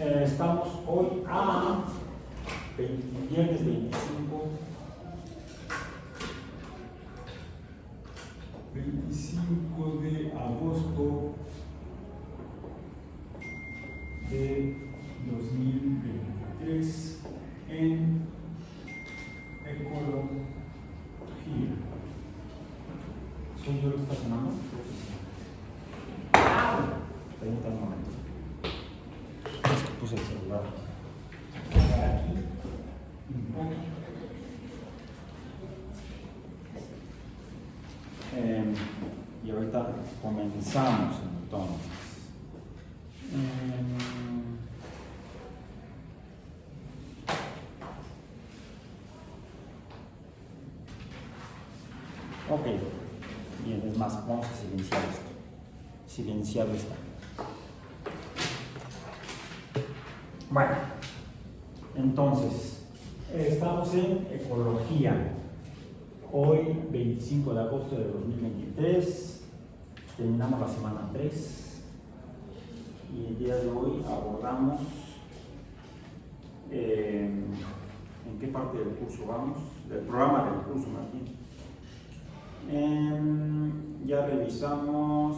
Estamos hoy a viernes 25 de agosto de 2023 en ecología. ¿Soy yo lo que está sonando? Permítame un momento. Es que puse el celular aquí un poco. Y ahorita comenzamos entonces. Ok, bien, es más, vamos a silenciar esto. Silenciado está. Bueno, entonces, estamos en ecología. Hoy, 25 de agosto de 2023, terminamos la semana 3 y el día de hoy abordamos en qué parte del curso vamos, del programa del curso más bien. Ya revisamos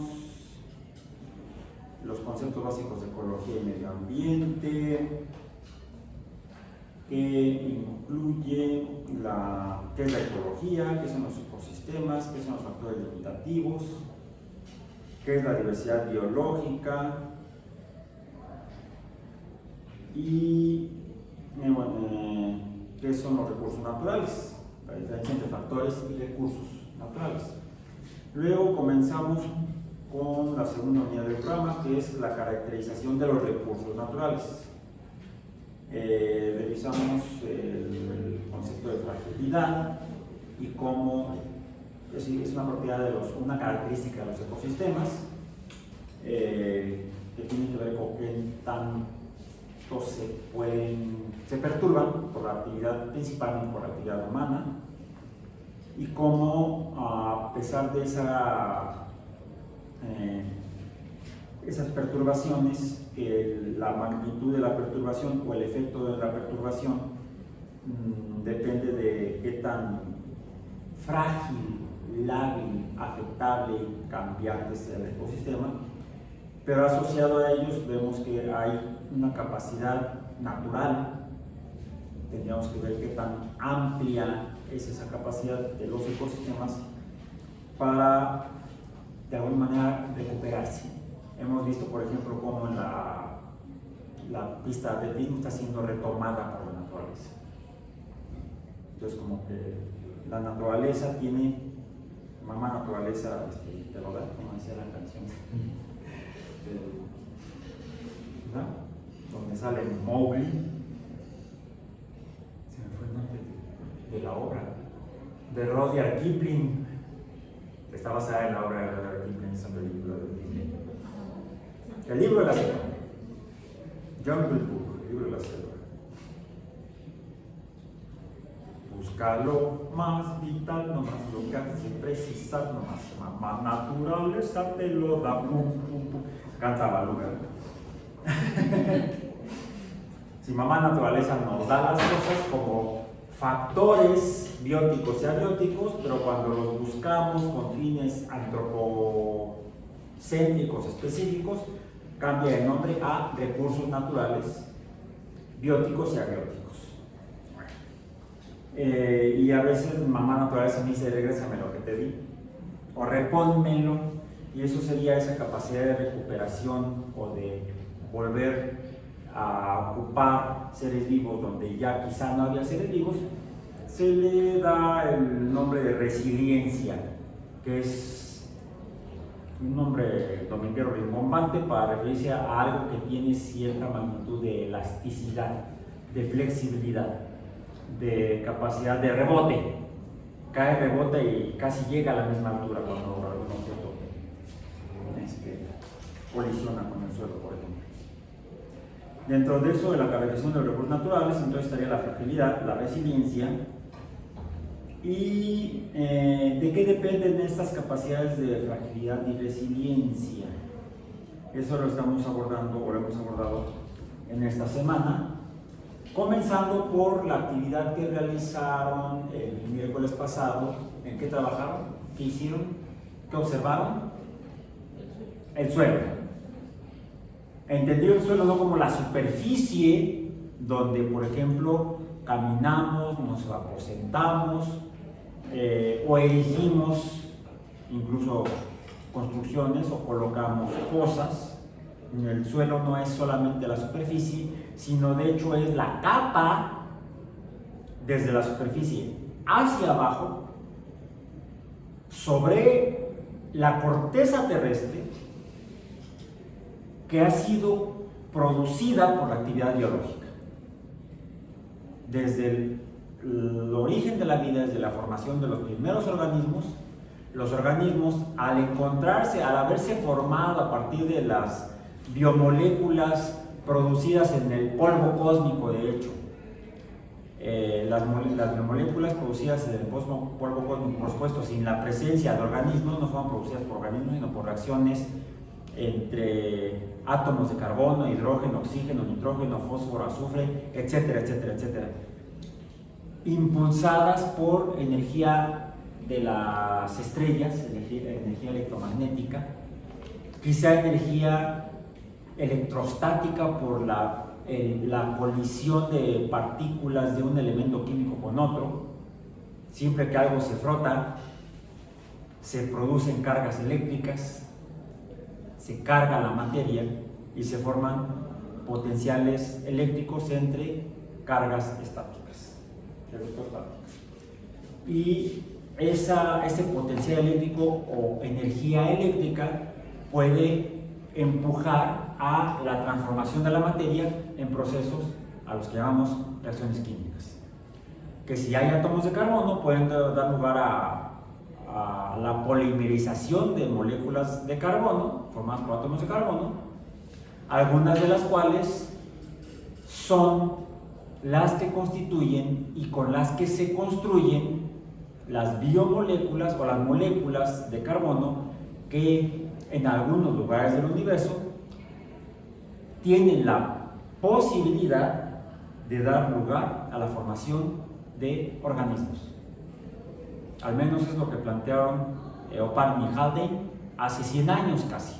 los conceptos básicos de ecología y medio ambiente, que incluye qué es la ecología, qué son los ecosistemas, qué son los factores limitativos, qué es la diversidad biológica y qué son los recursos naturales, la diferencia entre factores y recursos naturales. Luego comenzamos con la segunda unidad del programa, que es la caracterización de los recursos naturales. Revisamos el concepto de fragilidad y cómo es una propiedad una característica de los ecosistemas que tiene que ver con qué tanto se perturban por la actividad, principalmente por la actividad humana, y cómo a pesar de esas perturbaciones, que la magnitud de la perturbación o el efecto de la perturbación depende de qué tan frágil, lábil, afectable y cambiante sea el ecosistema, pero asociado a ellos vemos que hay una capacidad natural. Tendríamos que ver qué tan amplia es esa capacidad de los ecosistemas para de alguna manera recuperarse. Hemos visto, por ejemplo, cómo la pista de atletismo está siendo retomada por la naturaleza. Entonces, como que la naturaleza tiene, mamá naturaleza te lo da, como decía la canción, ¿verdad? Donde sale Mowgli, se me fue el nombre de la obra, de Rudyard Kipling. Está basada en la obra de Rudyard Kipling, esa película de Disney. El libro de la selva, Jungle Book, el libro de la selva. Busca lo más vital, no más lo que hace precisar, no más naturaleza te lo da, pum, pum, pum. Canta Baluga. Si mamá naturaleza nos da las cosas como factores bióticos y abióticos, pero cuando los buscamos con fines antropocéntricos específicos, cambia el nombre a recursos naturales, bióticos y abióticos. Y a veces mamá naturaleza me dice, regrésame lo que te di, o repónmelo, y eso sería esa capacidad de recuperación o de volver a ocupar seres vivos donde ya quizá no había seres vivos. Se le da el nombre de resiliencia, que es un nombre dominguero rimbombante para referirse a algo que tiene cierta magnitud de elasticidad, de flexibilidad, de capacidad de rebote. Cae, rebota y casi llega a la misma altura cuando algún objeto colisiona con el suelo, por ejemplo. Dentro de eso, de la caracterización de los recursos naturales, entonces estaría la fragilidad, la resiliencia. ¿Y de qué dependen estas capacidades de fragilidad y resiliencia? Eso lo estamos abordando, o lo hemos abordado en esta semana, comenzando por la actividad que realizaron el miércoles pasado. ¿En qué trabajaron? ¿Qué hicieron? ¿Qué observaron? El suelo. Entendido el suelo no como la superficie donde, por ejemplo, caminamos, nos aposentamos o erigimos incluso construcciones o colocamos cosas. El suelo no es solamente la superficie, sino de hecho es la capa desde la superficie hacia abajo sobre la corteza terrestre que ha sido producida por la actividad biológica. Desde el origen de la vida, desde la formación de los primeros organismos, los organismos al encontrarse, al haberse formado a partir de las biomoléculas producidas en el polvo cósmico, de hecho, las biomoléculas producidas en el polvo cósmico, por supuesto, sin la presencia de organismos, no fueron producidas por organismos, sino por reacciones entre átomos de carbono, hidrógeno, oxígeno, nitrógeno, fósforo, azufre, etcétera, etcétera, etcétera, impulsadas por energía de las estrellas, energía electromagnética, quizá energía electrostática por la colisión de partículas de un elemento químico con otro. Siempre que algo se frota, se producen cargas eléctricas, se carga la materia y se forman potenciales eléctricos entre cargas estáticas, y ese potencial eléctrico o energía eléctrica puede empujar a la transformación de la materia en procesos a los que llamamos reacciones químicas, que si hay átomos de carbono pueden dar lugar a la polimerización de moléculas de carbono formadas por átomos de carbono, algunas de las cuales son las que constituyen y con las que se construyen las biomoléculas o las moléculas de carbono que en algunos lugares del universo tienen la posibilidad de dar lugar a la formación de organismos. Al menos es lo que plantearon Oparin y Haldane hace 100 años casi.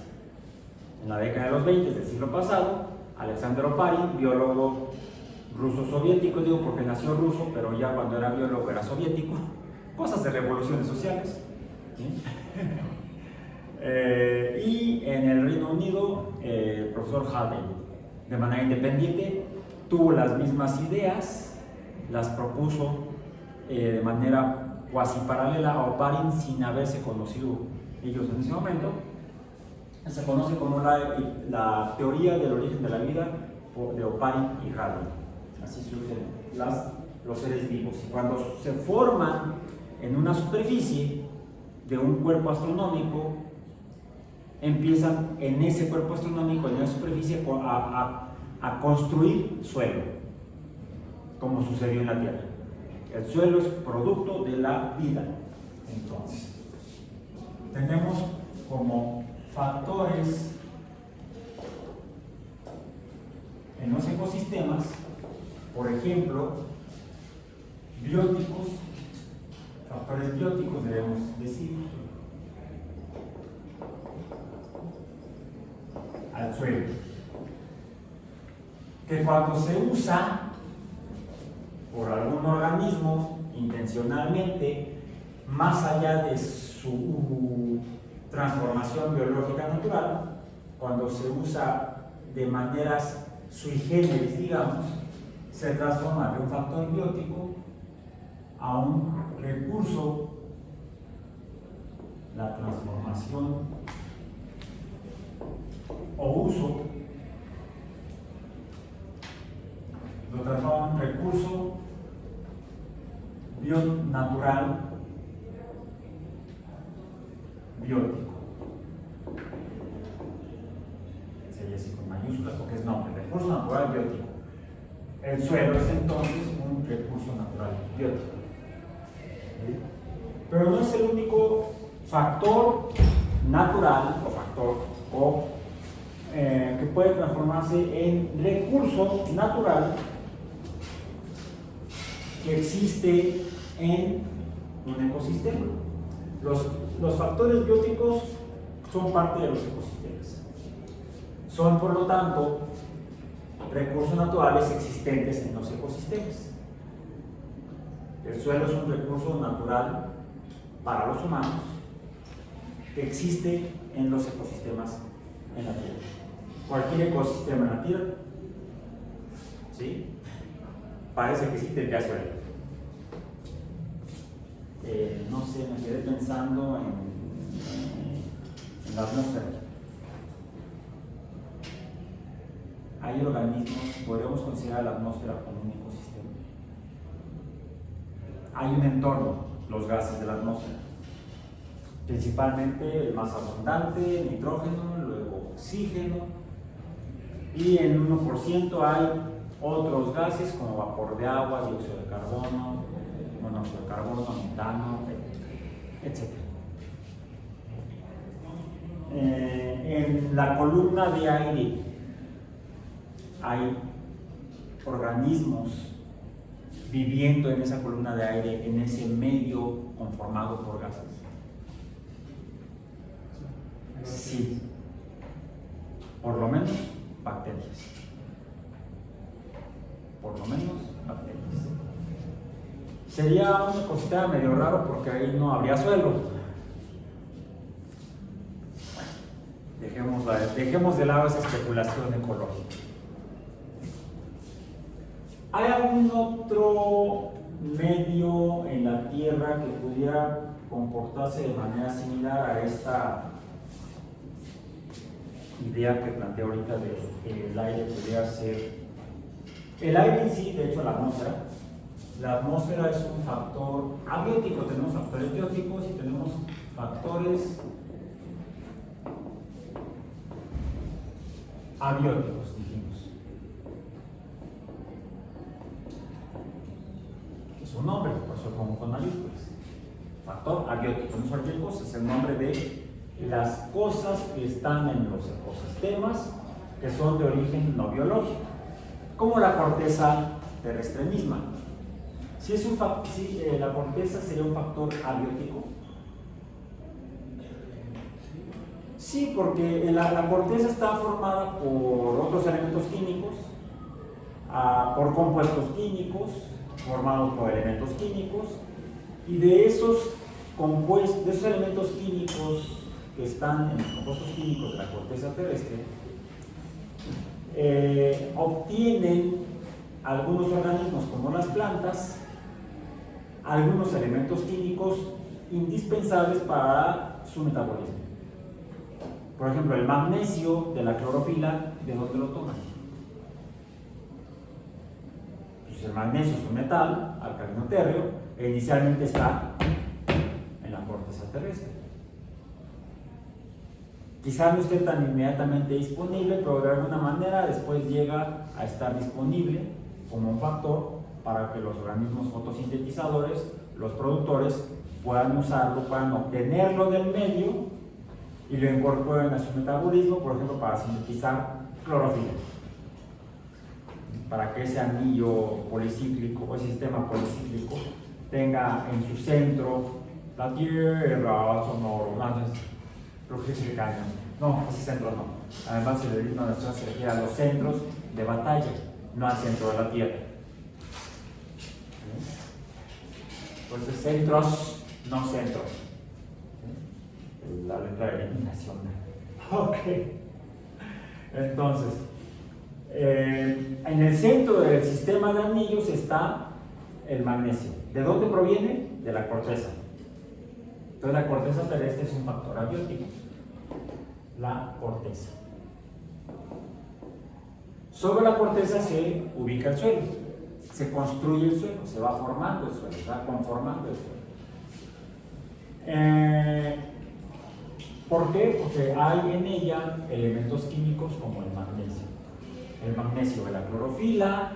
En la década de los 20 del siglo pasado, Alexander Oparin, biólogo ruso-soviético, digo porque nació ruso, pero ya cuando era biólogo era soviético, cosas de revoluciones sociales, ¿sí? Y en el Reino Unido, el profesor Haldane, de manera independiente, tuvo las mismas ideas, las propuso de manera cuasi paralela a Oparin sin haberse conocido ellos en ese momento. Se conoce como la teoría del origen de la vida de Oparin y Haldane. Así surgen los seres vivos, y cuando se forman en una superficie de un cuerpo astronómico, empiezan en ese cuerpo astronómico, en esa superficie, a construir suelo, como sucedió en la Tierra. El suelo es producto de la vida. Entonces, tenemos como factores en los ecosistemas, por ejemplo, bióticos, factores bióticos debemos decir, al suelo, que cuando se usa por algún organismo intencionalmente, más allá de su transformación biológica natural, cuando se usa de maneras sui generis, digamos, se transforma de un factor biótico a un recurso. La transformación o uso lo transforma en un recurso bionatural biótico. Sería así con mayúsculas porque es nombre, recurso natural biótico. El suelo es entonces un recurso natural biótico. ¿Sí? Pero no es el único factor natural o factor o que puede transformarse en recurso natural que existe en un ecosistema. Los factores bióticos son parte de los ecosistemas. Son, por lo tanto, recursos naturales existentes en los ecosistemas. El suelo es un recurso natural para los humanos que existe en los ecosistemas en la Tierra. Cualquier ecosistema en la Tierra, ¿sí? Parece que sí tendría suelo. No sé, me quedé pensando en la atmósfera. Hay organismos, podríamos considerar la atmósfera como un ecosistema. Hay un entorno, los gases de la atmósfera. Principalmente el más abundante, nitrógeno, luego oxígeno, y en 1% hay otros gases como vapor de agua, dióxido de carbono, monóxido de carbono, metano, etc. En la columna de aire hay organismos viviendo en esa columna de aire, en ese medio conformado por gases. Sí, por lo menos bacterias. Por lo menos bacterias. Sería un ecosistema medio raro porque ahí no habría suelo. Dejemos de lado esa especulación ecológica. ¿Hay algún otro medio en la Tierra que pudiera comportarse de manera similar a esta idea que planteé ahorita de que el aire pudiera ser? El aire en sí, de hecho, la atmósfera es un factor abiótico. Tenemos factores bióticos y tenemos factores abióticos, dijimos. Es un nombre, por eso lo pongo con mayúsculas. Factor abiótico, no es cualquier cosa, es el nombre de las cosas que están en los ecosistemas que son de origen no biológico, como la corteza terrestre misma. Si la corteza sería un factor abiótico. Sí, porque la corteza está formada por otros elementos químicos, por compuestos químicos, formados por elementos químicos, y de esos elementos químicos que están en los compuestos químicos de la corteza terrestre, obtienen algunos organismos como las plantas algunos elementos químicos indispensables para su metabolismo. Por ejemplo, el magnesio de la clorofila, ¿de dónde lo toman? Pues el magnesio es un metal alcalino térreo e inicialmente está en la corteza terrestre. Quizá no esté tan inmediatamente disponible, pero de alguna manera después llega a estar disponible como un factor para que los organismos fotosintetizadores, los productores, puedan usarlo, puedan obtenerlo del medio y lo incorporen a su metabolismo, por ejemplo, para sintetizar clorofila, para que ese anillo policíclico o sistema policíclico tenga en su centro la tierra sonora. Creo que se caña. No, ese centro no. Además, se refiere a los centros de batalla, no al centro de la tierra. Entonces, centros, no centros. La letra de eliminación. Ok. Entonces, en el centro del sistema de anillos está el magnesio. ¿De dónde proviene? De la corteza. Entonces, la corteza terrestre es un factor abiótico. La corteza. Sobre la corteza se ubica el suelo, se construye el suelo, se va formando el suelo, se va conformando el suelo. ¿Por qué? Porque hay en ella elementos químicos como el magnesio de la clorofila,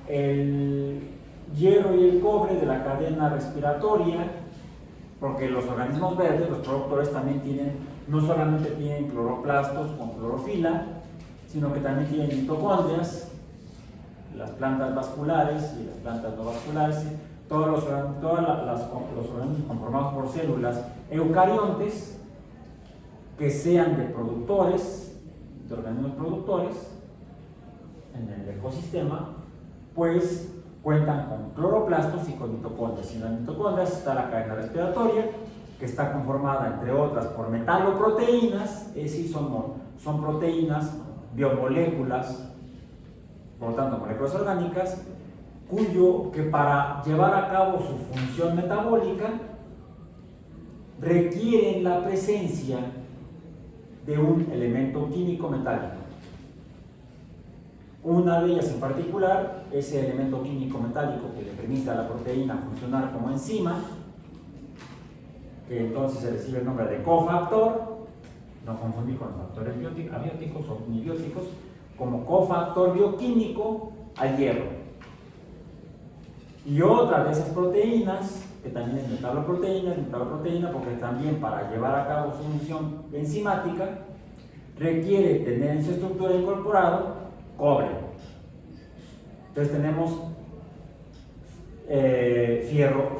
el hierro y el cobre de la cadena respiratoria, porque los organismos verdes, los productores, también tienen no solamente tienen cloroplastos con clorofila, sino que también tienen mitocondrias, las plantas vasculares y las plantas no vasculares, todos los organismos conformados por células eucariontes que sean de organismos productores en el ecosistema, pues cuentan con cloroplastos y con mitocondrias. Y en las mitocondrias está la cadena respiratoria, que está conformada, entre otras, por metaloproteínas, es decir, son proteínas, biomoléculas, por lo tanto, moléculas orgánicas, que para llevar a cabo su función metabólica requieren la presencia de un elemento químico metálico. Una de ellas en particular, ese elemento químico metálico que le permite a la proteína funcionar como enzima, que entonces se recibe el nombre de cofactor, no confundir con los factores abióticos o inibióticos, como cofactor bioquímico al hierro. Y otra de esas proteínas, que también es metaloproteína, porque también para llevar a cabo su función enzimática requiere tener en su estructura incorporado cobre. Entonces tenemos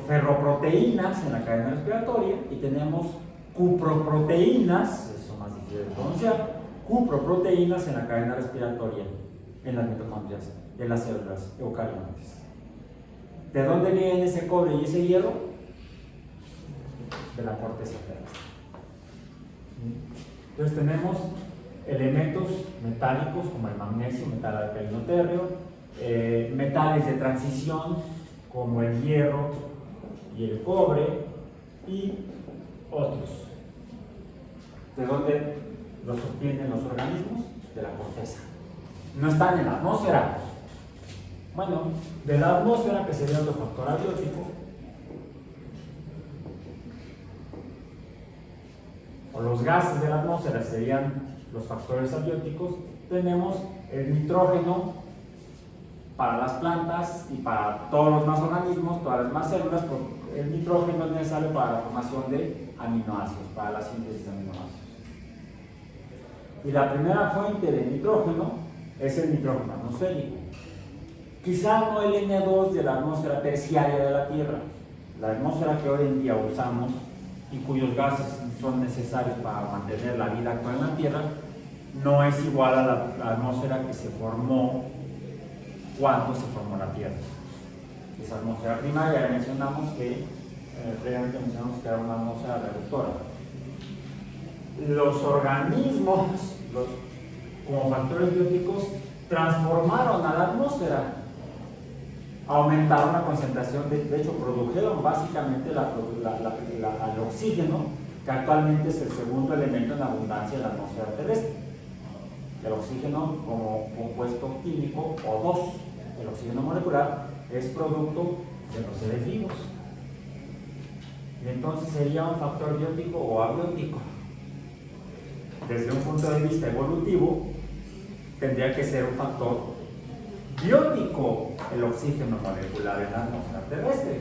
ferroproteínas en la cadena respiratoria y tenemos cuproproteínas, eso más difícil de pronunciar, cuproproteínas en la cadena respiratoria, en las mitocondrias de las células eucariontes. ¿De dónde viene ese cobre y ese hierro? De la corteza terrestre. Entonces tenemos elementos metálicos como el magnesio, metal alcalino térreo, metales de transición como el hierro y el cobre y otros. ¿De dónde los obtienen los organismos? De la corteza. No están en la atmósfera. Bueno, de la atmósfera, que sería otro factor abiótico, o los gases de la atmósfera serían los factores abióticos, tenemos el nitrógeno para las plantas y para todos los más organismos, todas las más células, porque el nitrógeno es necesario para la formación de aminoácidos, para la síntesis de aminoácidos. Y la primera fuente de nitrógeno es el nitrógeno atmosférico. Quizá no el N2 de la atmósfera terciaria de la Tierra, la atmósfera que hoy en día usamos y cuyos gases son necesarios para mantener la vida actual en la Tierra, no es igual a la atmósfera que se formó cuando se formó la Tierra. Esa atmósfera primaria, mencionamos que era una atmósfera reductora. Los organismos, como factores bióticos, transformaron a la atmósfera, aumentaron la concentración, de hecho produjeron básicamente el oxígeno, que actualmente es el segundo elemento en abundancia de la atmósfera terrestre. El oxígeno como compuesto químico O2, el oxígeno molecular, es producto de los seres vivos. Y entonces sería un factor biótico o abiótico. Desde un punto de vista evolutivo, tendría que ser un factor biótico el oxígeno molecular en la atmósfera terrestre.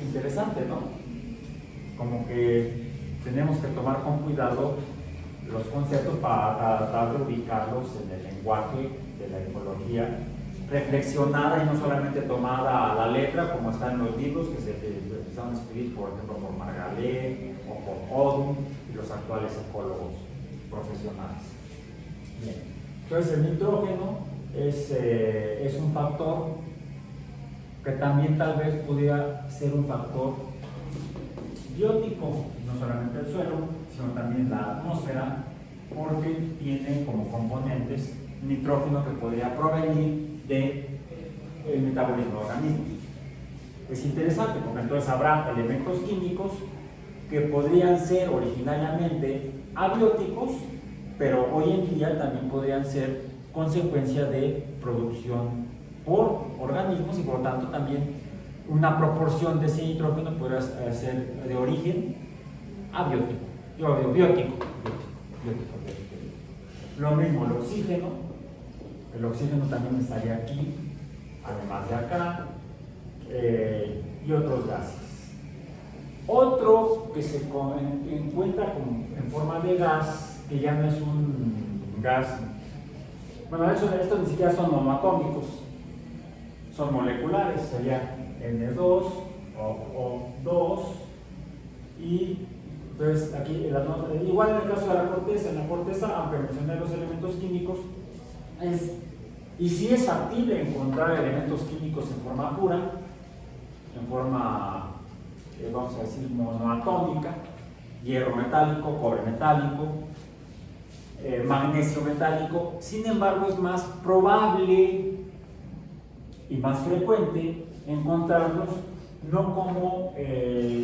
Interesante, ¿no? Como que tenemos que tomar con cuidado los conceptos para tratar de ubicarlos en el lenguaje de la ecología reflexionada y no solamente tomada a la letra, como está en los libros que se empezaron a escribir, por ejemplo, por Margalé o por Odum y los actuales ecólogos profesionales. Bien. Entonces el nitrógeno es un factor que también tal vez pudiera ser un factor biótico, no solamente el suelo, sino también la atmósfera, porque tiene como componentes nitrógeno que podría provenir del metabolismo de organismos. Es interesante porque entonces habrá elementos químicos que podrían ser originariamente abióticos, pero hoy en día también podrían ser consecuencia de producción por organismos y por lo tanto también una proporción de ese nitrógeno podría ser de origen abiótico, biótico. Lo mismo el oxígeno también estaría aquí, además de acá, y otros gases. Otro que se encuentra en forma de gas, que ya no es un gas, bueno, de hecho estos ni siquiera son monoatómicos, son moleculares, sería N2 o O2, y entonces aquí igual en el caso de en la corteza, aunque mencioné los elementos químicos, y sí es factible encontrar elementos químicos en forma pura, en forma, vamos a decir, monoatómica, hierro metálico, cobre metálico, magnesio metálico. Sin embargo, es más probable y más frecuente encontrarlos no como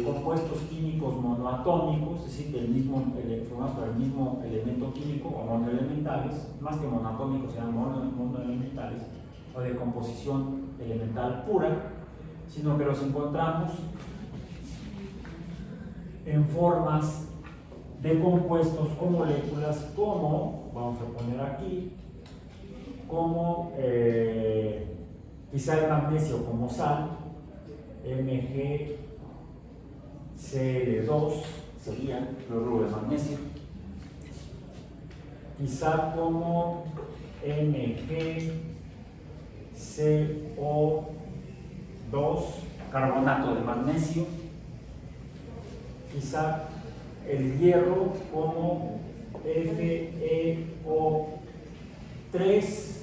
compuestos químicos monoatómicos, es decir, formados por el mismo elemento químico o monoelementales, más que monoatómicos, sean monoelementales, o de composición elemental pura, sino que los encontramos en formas de compuestos o moléculas como, vamos a poner aquí, como quizá el magnesio como sal, MgCl2 sería cloruro de magnesio, quizá como MgCO2, carbonato de magnesio, quizá el hierro como FeO3,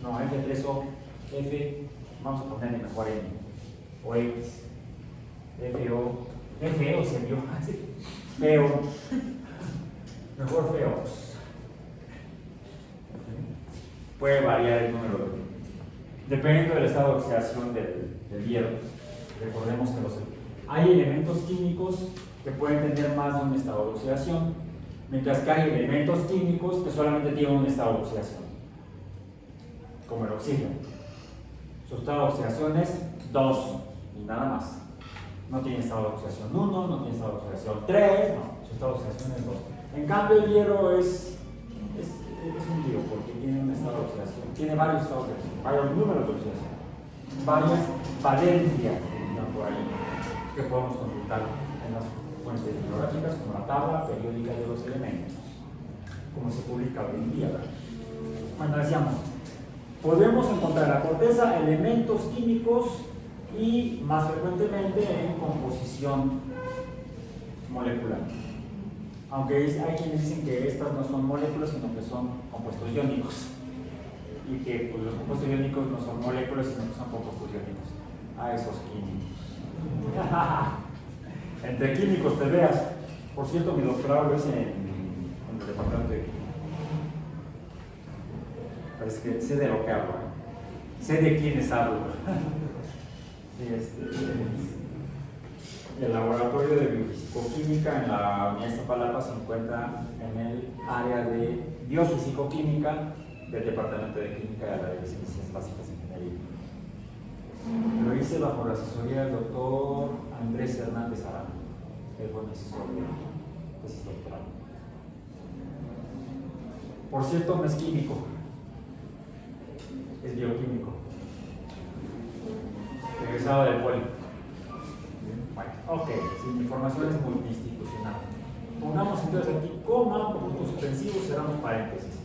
no, F3O, vamos a ponerle mejor N, o X, FeO se vio así, feo, mejor feos. Puede variar el número, dependiendo del estado de oxidación del hierro. Recordemos que hay elementos químicos que pueden tener más de un estado de oxidación, mientras que hay elementos químicos que solamente tienen un estado de oxidación, como el oxígeno. Su estado de oxidación es 2 y nada más. No tiene estado de oxidación 1, no tiene estado de oxidación 3, no, su estado de oxidación es 2. En cambio, el hierro es un lío porque tiene un estado de oxidación, tiene varios estados de oxidación, varios números de oxidación, varias valencias por ahí que podemos consultar en las fuentes bibliográficas, como la tabla periódica de los elementos, como se publica hoy en día. Bueno, decíamos, podemos encontrar en la corteza elementos químicos y más frecuentemente en composición molecular. Aunque hay quienes dicen que estas no son moléculas, sino que son compuestos iónicos. Y que pues, los compuestos iónicos no son moléculas, sino que son compuestos iónicos. A esos químicos. Entre químicos te veas. Por cierto, mi doctorado lo hice en el departamento de química. Parece que sé de lo que hablo, sé de quiénes hablo. El laboratorio de biofisicoquímica en la Universidad de Iztapalapa se encuentra en el área de biofisicoquímica del departamento de química de la División de Ciencias Básicas de Ingeniería. Lo hice bajo la asesoría del doctor Andrés Hernández Arana, que fue mi asesor de tesis doctoral. Por cierto, no es químico, es bioquímico, egresado del Poli. Bueno, ok, si mi formación es multiinstitucional. Pongamos entonces aquí coma, puntos suspensivos, cerramos paréntesis.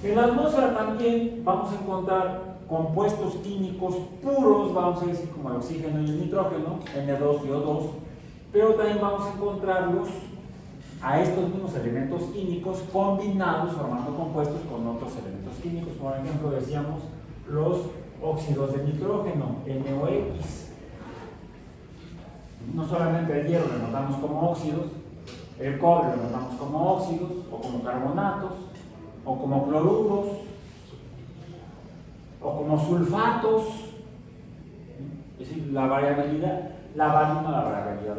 En la atmósfera también vamos a encontrar compuestos químicos puros, vamos a decir como el oxígeno y el nitrógeno, N2 y O2, pero también vamos a encontrarlos a estos mismos elementos químicos combinados, formando compuestos con otros elementos químicos. Por ejemplo, decíamos los óxidos de nitrógeno, NOx. No solamente el hierro lo notamos como óxidos, el cobre lo notamos como óxidos, o como carbonatos, o como cloruros, o como sulfatos. Es decir, la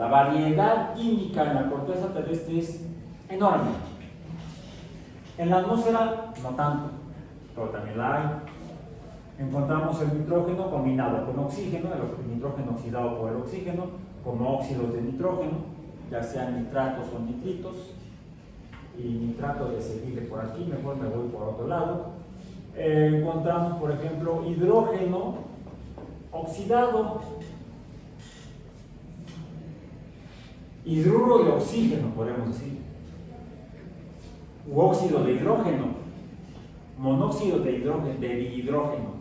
variedad química en la corteza terrestre es enorme. En la atmósfera no tanto, pero también la hay. Encontramos el nitrógeno combinado con oxígeno, el nitrógeno oxidado por el oxígeno, como óxidos de nitrógeno, ya sean nitratos o nitritos. Y nitrato de seguirle por aquí, mejor me voy por otro lado. Encontramos, por ejemplo, hidrógeno oxidado, hidruro de oxígeno, podemos decir, u óxido de hidrógeno, monóxido de hidrógeno,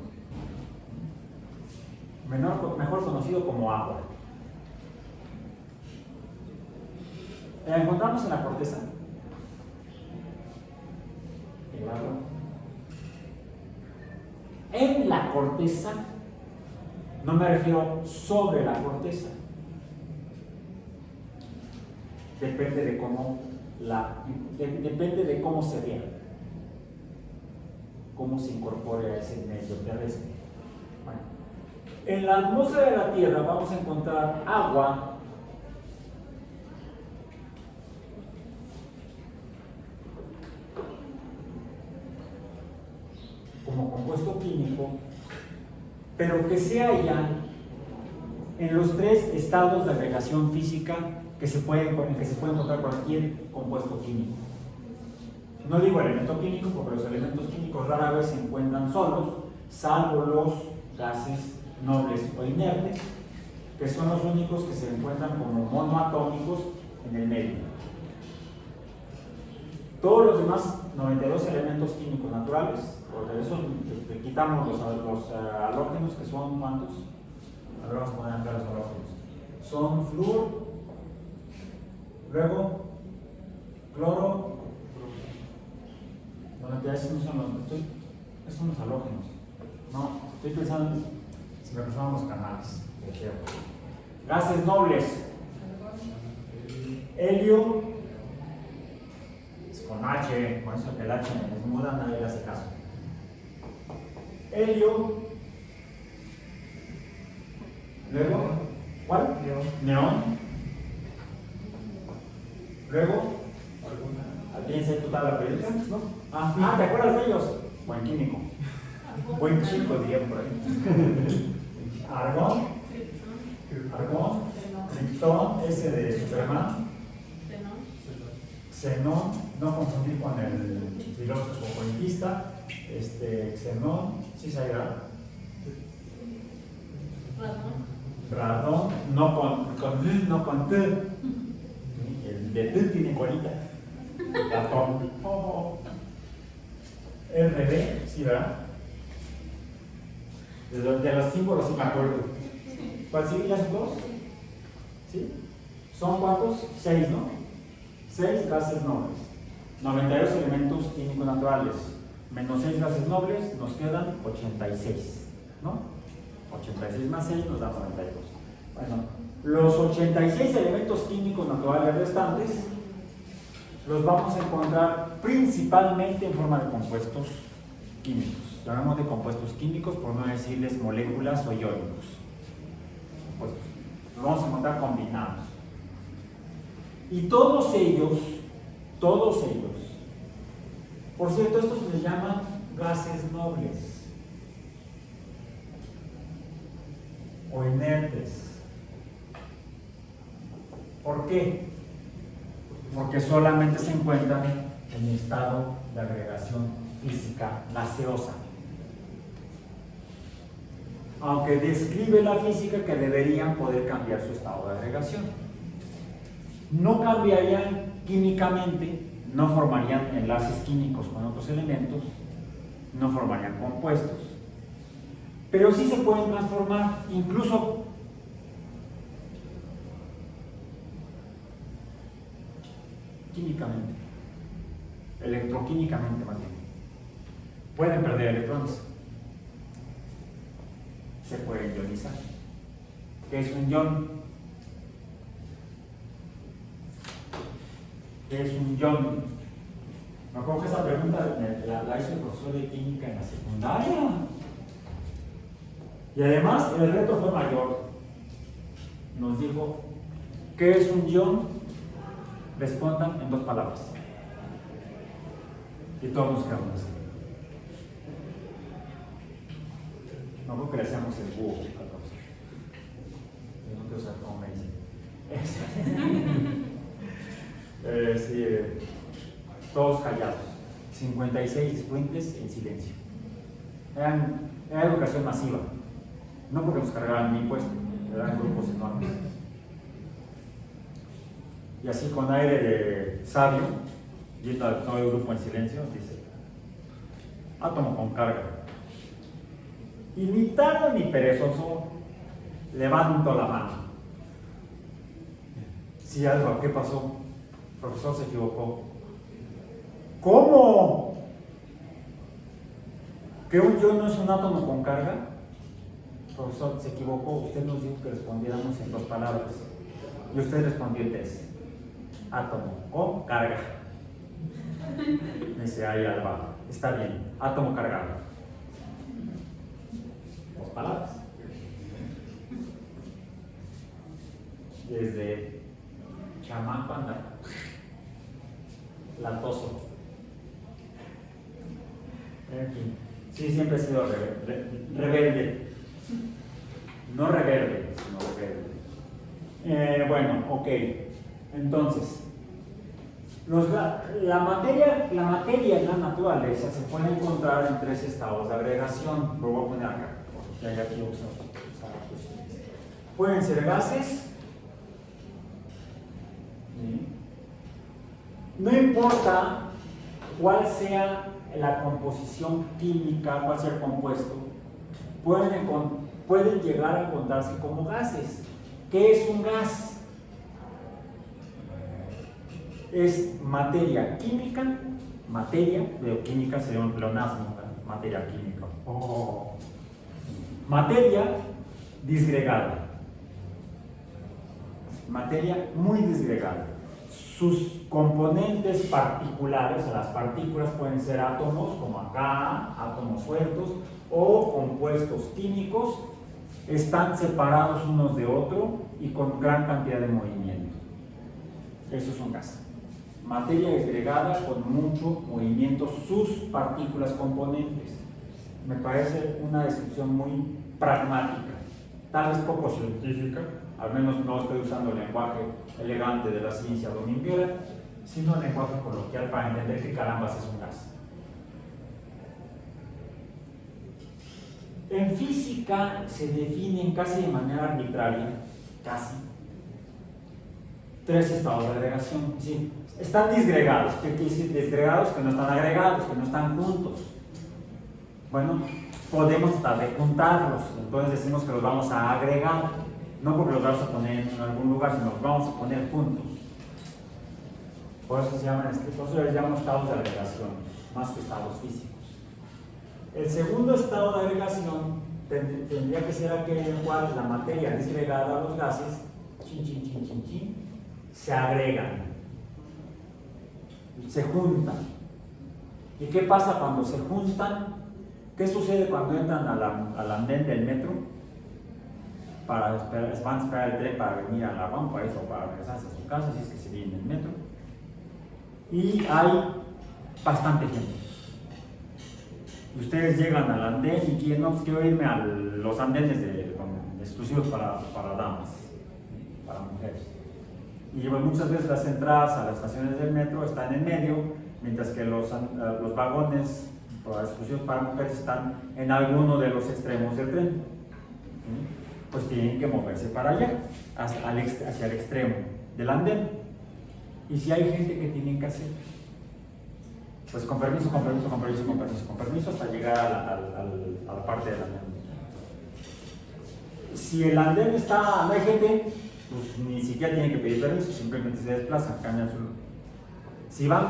mejor conocido como agua. ¿La encontramos en la corteza? El agua. En la corteza, no me refiero sobre la corteza. Depende de cómo se vea, cómo se incorpore a ese medio terrestre. Bueno, en la atmósfera de la Tierra vamos a encontrar agua como compuesto químico, pero que se halla en los tres estados de agregación física en que se puede encontrar cualquier compuesto químico. No digo elemento químico porque los elementos químicos rara vez se encuentran solos, salvo los gases nobles o inertes, que son los únicos que se encuentran como monoatómicos en el medio. Todos los demás 92 elementos químicos naturales, por eso quitamos los halógenos, que son ¿cuántos? A ver, vamos a poner acá los halógenos. Son flúor, luego cloro. Bueno, esos no son los halógenos. No, estoy pensando si me pasaban los canales. Gases nobles. Helio, es con H, con eso que el H es muda, nadie le hace caso. Helio. Luego, ¿cuál? Neón. Luego, ¿alguien se tuta la periódica? ¿No? ¿Te acuerdas de ellos? Buen químico. Buen chico, diría por ahí. Argón. Krypton, ese de Superman. Xenón, no confundir con el filósofo cuentista. Xenón, ¿sí se irá? Radón, no con T. El de T tiene colita. Platón. RB, ¿sí verdad? De los símbolos sí me acuerdo. ¿Cuál sigue? ¿Ya son dos? ¿Sí? ¿Son cuántos? 6, ¿no? 6 gases nobles. 92 elementos químicos naturales. Menos 6 gases nobles, nos quedan 86, ¿no? 86 más 6 nos da 92. Bueno, los 86 elementos químicos naturales restantes los vamos a encontrar principalmente en forma de compuestos químicos. Llamamos de compuestos químicos por no decirles moléculas o iónicos. Los vamos a encontrar combinados. Y todos ellos, por cierto, estos se les llaman gases nobles o inertes. ¿Por qué? Porque solamente se encuentran en estado de agregación física gaseosa. Aunque describe la física que deberían poder cambiar su estado de agregación. No cambiarían químicamente, no formarían enlaces químicos con otros elementos, no formarían compuestos. Pero sí se pueden transformar, incluso químicamente, electroquímicamente más bien. Pueden perder electrones, se pueden ionizar. ¿Qué es un ion? ¿Qué es un ion? Me acuerdo que esa pregunta la hizo el profesor de química en la secundaria. Y además el reto fue mayor. Nos dijo, ¿qué es un ion? Respondan en 2 palabras. Y todos nos quedamos así. No creo que le hacemos el búho al profesor. Yo no quiero saber cómo me dice. Sí, todos callados. 56 estudiantes en silencio. Era educación masiva. No porque nos cargaran mi impuesto, eran grupos enormes. y así con aire de sabio, viendo a todo el grupo en silencio, dice: átomo con carga. Y ni tardo ni perezoso, levanto la mano. Sí, Alba, ¿qué pasó? El profesor se equivocó. ¿Cómo? ¿Que un yo no es un átomo con carga? Profesor, se equivocó. Usted nos dijo que respondiéramos en 2 palabras. Y usted respondió en 3. Átomo con carga. Me dice: ay, Alba, está bien. Átomo cargado. 2 palabras. Desde chamaco anda latoso. En fin, sí, siempre he sido rebelde. No rebelde, sino rebelde. Bueno, ok. Entonces, la materia en la naturaleza se puede encontrar en 3 estados de agregación. Lo voy a poner acá, porque hay aquí pueden ser gases. No importa cuál sea la composición química, cuál sea el compuesto, pueden llegar a encontrarse como gases. ¿Qué es un gas? Es materia química, bioquímica sería un pleonasmo, materia química. Materia disgregada. Materia muy disgregada. Sus componentes particulares, las partículas pueden ser átomos, como acá, átomos sueltos, o compuestos químicos, están separados unos de otros y con gran cantidad de movimiento. Eso es un gas. Materia disgregada con mucho movimiento, sus partículas componentes. Me parece una descripción muy pragmática, tal vez poco científica. Al menos no estoy usando el lenguaje elegante de la ciencia dominguera, sino el lenguaje coloquial para entender que carambas es un gas. En física se definen casi de manera arbitraria, 3 estados de agregación. Sí, están disgregados. ¿Qué quiere decir disgregados? Que no están agregados, que no están juntos. Bueno, podemos tratar de juntarlos, entonces decimos que los vamos a agregar. No porque los vamos a poner en algún lugar, sino los vamos a poner juntos. Por eso se llaman, por eso les llaman estados de agregación, más que estados físicos. El segundo estado de agregación tendría que ser aquel en el cual la materia disgregada a los gases, se agregan, se juntan. ¿Y qué pasa cuando se juntan? ¿Qué sucede cuando entran al andén del metro? Van a esperar el tren para venir a la rampa o para regresarse a su casa, si es que se viene en el metro. Y hay bastante gente. Ustedes llegan al andén y quieren, no, pues quiero irme a los andenes exclusivos para damas, para mujeres. Y muchas veces las entradas a las estaciones del metro están en medio, mientras que los vagones exclusivos para mujeres están en alguno de los extremos del tren. Pues tienen que moverse para allá, hacia el extremo del andén. Y si hay gente que tienen que hacer, pues con permiso, hasta llegar a la parte del andén. Si el andén no hay gente, pues ni siquiera tienen que pedir permiso, simplemente se desplazan, cambian su lugar. Si van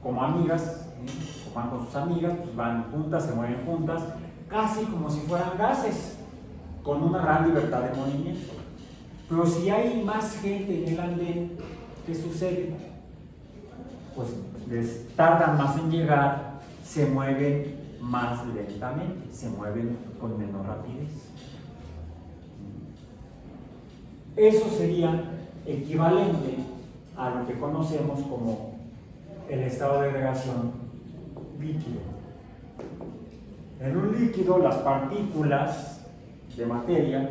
como amigas, o van con sus amigas, pues van juntas, se mueven juntas, casi como si fueran gases, con una gran libertad de movimiento. Pero si hay más gente en el andén, ¿qué sucede? Pues les tardan más en llegar, se mueven más lentamente, se mueven con menor rapidez. Eso sería equivalente a lo que conocemos como el estado de agregación líquido. En un líquido, las partículas de materia,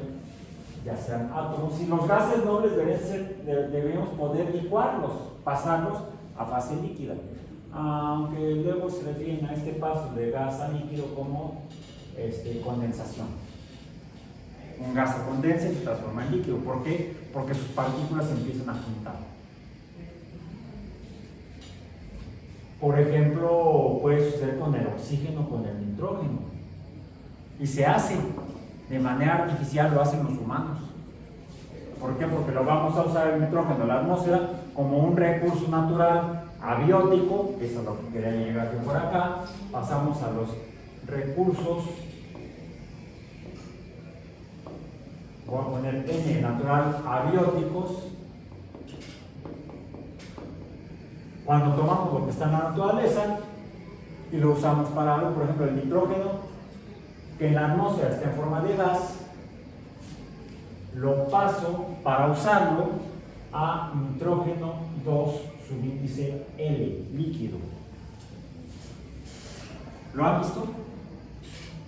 ya sean átomos, y los gases nobles debemos poder licuarlos, pasarlos a fase líquida, aunque luego se refieren a este paso de gas a líquido como condensación. Un gas se condensa y se transforma en líquido. ¿Por qué? Porque sus partículas se empiezan a juntar. Por ejemplo, puede suceder con el oxígeno, con el nitrógeno. Y se hace de manera artificial, lo hacen los humanos. ¿Por qué? Porque lo vamos a usar el nitrógeno en la atmósfera como un recurso natural abiótico, eso es lo que quería llegar yo por acá. Pasamos a los recursos. Voy a poner N natural abióticos. Cuando tomamos lo que está en la naturaleza y lo usamos para algo, por ejemplo el nitrógeno, que en la atmósfera está en forma de gas, lo paso para usarlo a nitrógeno 2 subíndice L, líquido. ¿Lo han visto?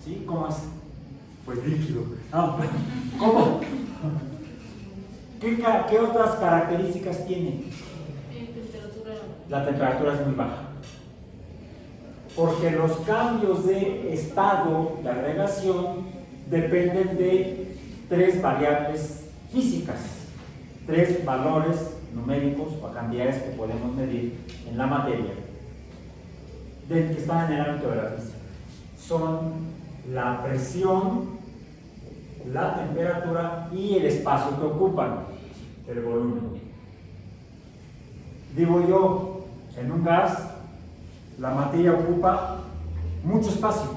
¿Sí? ¿Cómo es? Pues líquido. ¿Cómo? ¿Qué otras características tiene? La temperatura es muy baja. Porque los cambios de estado de agregación dependen de 3 variables físicas, 3 valores numéricos o cantidades que podemos medir en la materia que están en el ámbito de la física. Son la presión, la temperatura y el espacio que ocupan, el volumen. Digo yo, en un gas, la materia ocupa mucho espacio,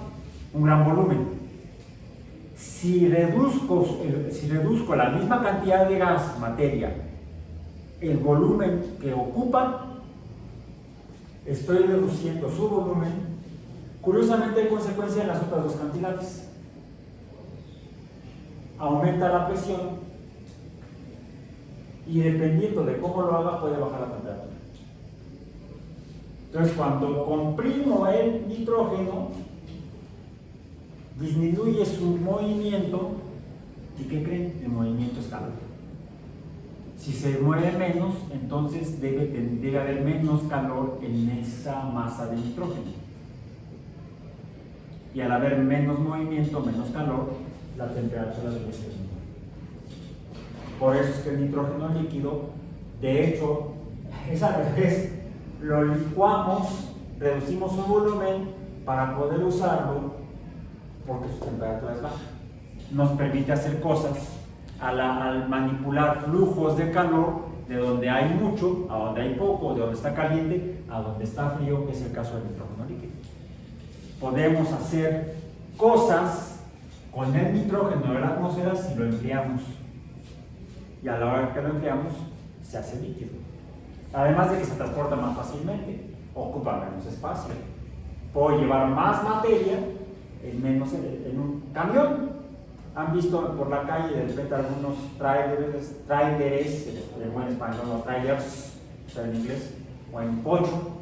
un gran volumen. Si reduzco la misma cantidad de gas, materia, el volumen que ocupa, estoy reduciendo su volumen. Curiosamente hay consecuencia en las otras dos cantidades. Aumenta la presión y dependiendo de cómo lo haga puede bajar la temperatura. Entonces cuando comprimo el nitrógeno, disminuye su movimiento. ¿Y qué creen? El movimiento es calor. Si se mueve menos, entonces debe haber menos calor en esa masa de nitrógeno. Y al haber menos movimiento, menos calor, la temperatura debe ser menor. Por eso es que el nitrógeno líquido, de hecho, es al revés. Lo licuamos, reducimos su volumen para poder usarlo porque su temperatura es baja. Nos permite hacer cosas al manipular flujos de calor de donde hay mucho a donde hay poco, de donde está caliente a donde está frío, que es el caso del nitrógeno líquido. Podemos hacer cosas con el nitrógeno de la atmósfera si lo enfriamos, y a la hora que lo enfriamos se hace líquido. Además de que se transporta más fácilmente, ocupa menos espacio. Puedo llevar más materia en un camión. Han visto por la calle de repente algunos trailers, en buen español, los trailers, o sea en inglés, o en pocho,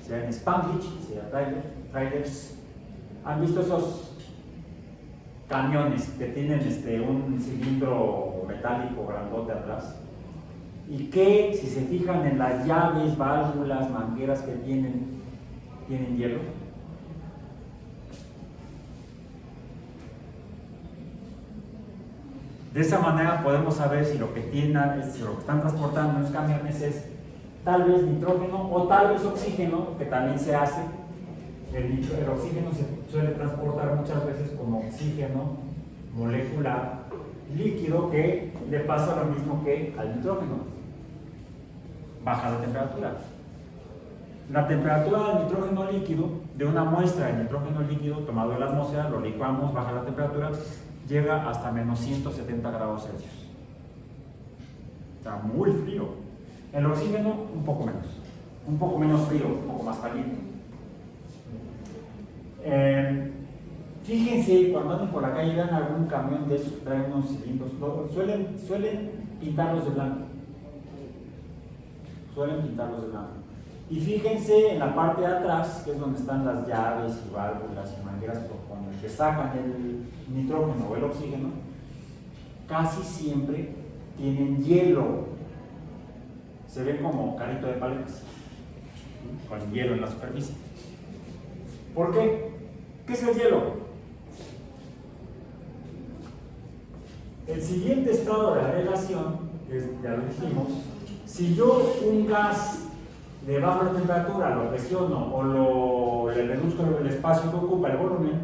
sea en Spanglish, sea trailers. Han visto esos camiones que tienen un cilindro metálico grandote atrás, y que si se fijan en las llaves, válvulas, mangueras que tienen hielo. De esa manera podemos saber si lo que están transportando en los camiones es tal vez nitrógeno o tal vez oxígeno, que también se hace. El oxígeno se suele transportar muchas veces como oxígeno molecular líquido, que le pasa lo mismo que al nitrógeno. Baja la temperatura. La temperatura del nitrógeno líquido, de una muestra de nitrógeno líquido tomado de la atmósfera, lo licuamos, baja la temperatura, llega hasta menos 170 grados Celsius. Está muy frío. El oxígeno un poco menos frío, un poco más caliente. Fíjense, cuando andan por la calle vean algún camión de esos que traen unos cilindros, suelen pintarlos de blanco. Y fíjense en la parte de atrás, que es donde están las llaves y válvulas y mangueras con las que sacan el nitrógeno o el oxígeno, casi siempre tienen hielo. Se ven como carrito de paletas, con hielo en la superficie. ¿Por qué? ¿Qué es el hielo? El siguiente estado de la relación, ya lo dijimos, si yo un gas le bajo la temperatura, lo presiono o le reduzco el espacio que ocupa, el volumen,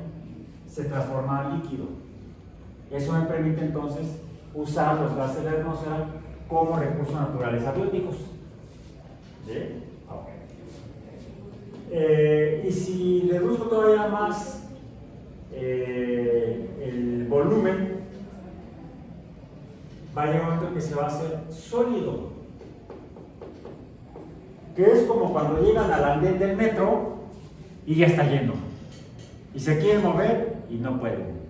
se transforma en líquido. Eso me permite entonces usar los gases de la atmósfera como recursos naturales abióticos. ¿Sí? Okay. Y si reduzco todavía más el volumen, va a llegar un momento en que se va a hacer sólido, que es como cuando llegan al andén del metro y ya está lleno y se quieren mover y no pueden.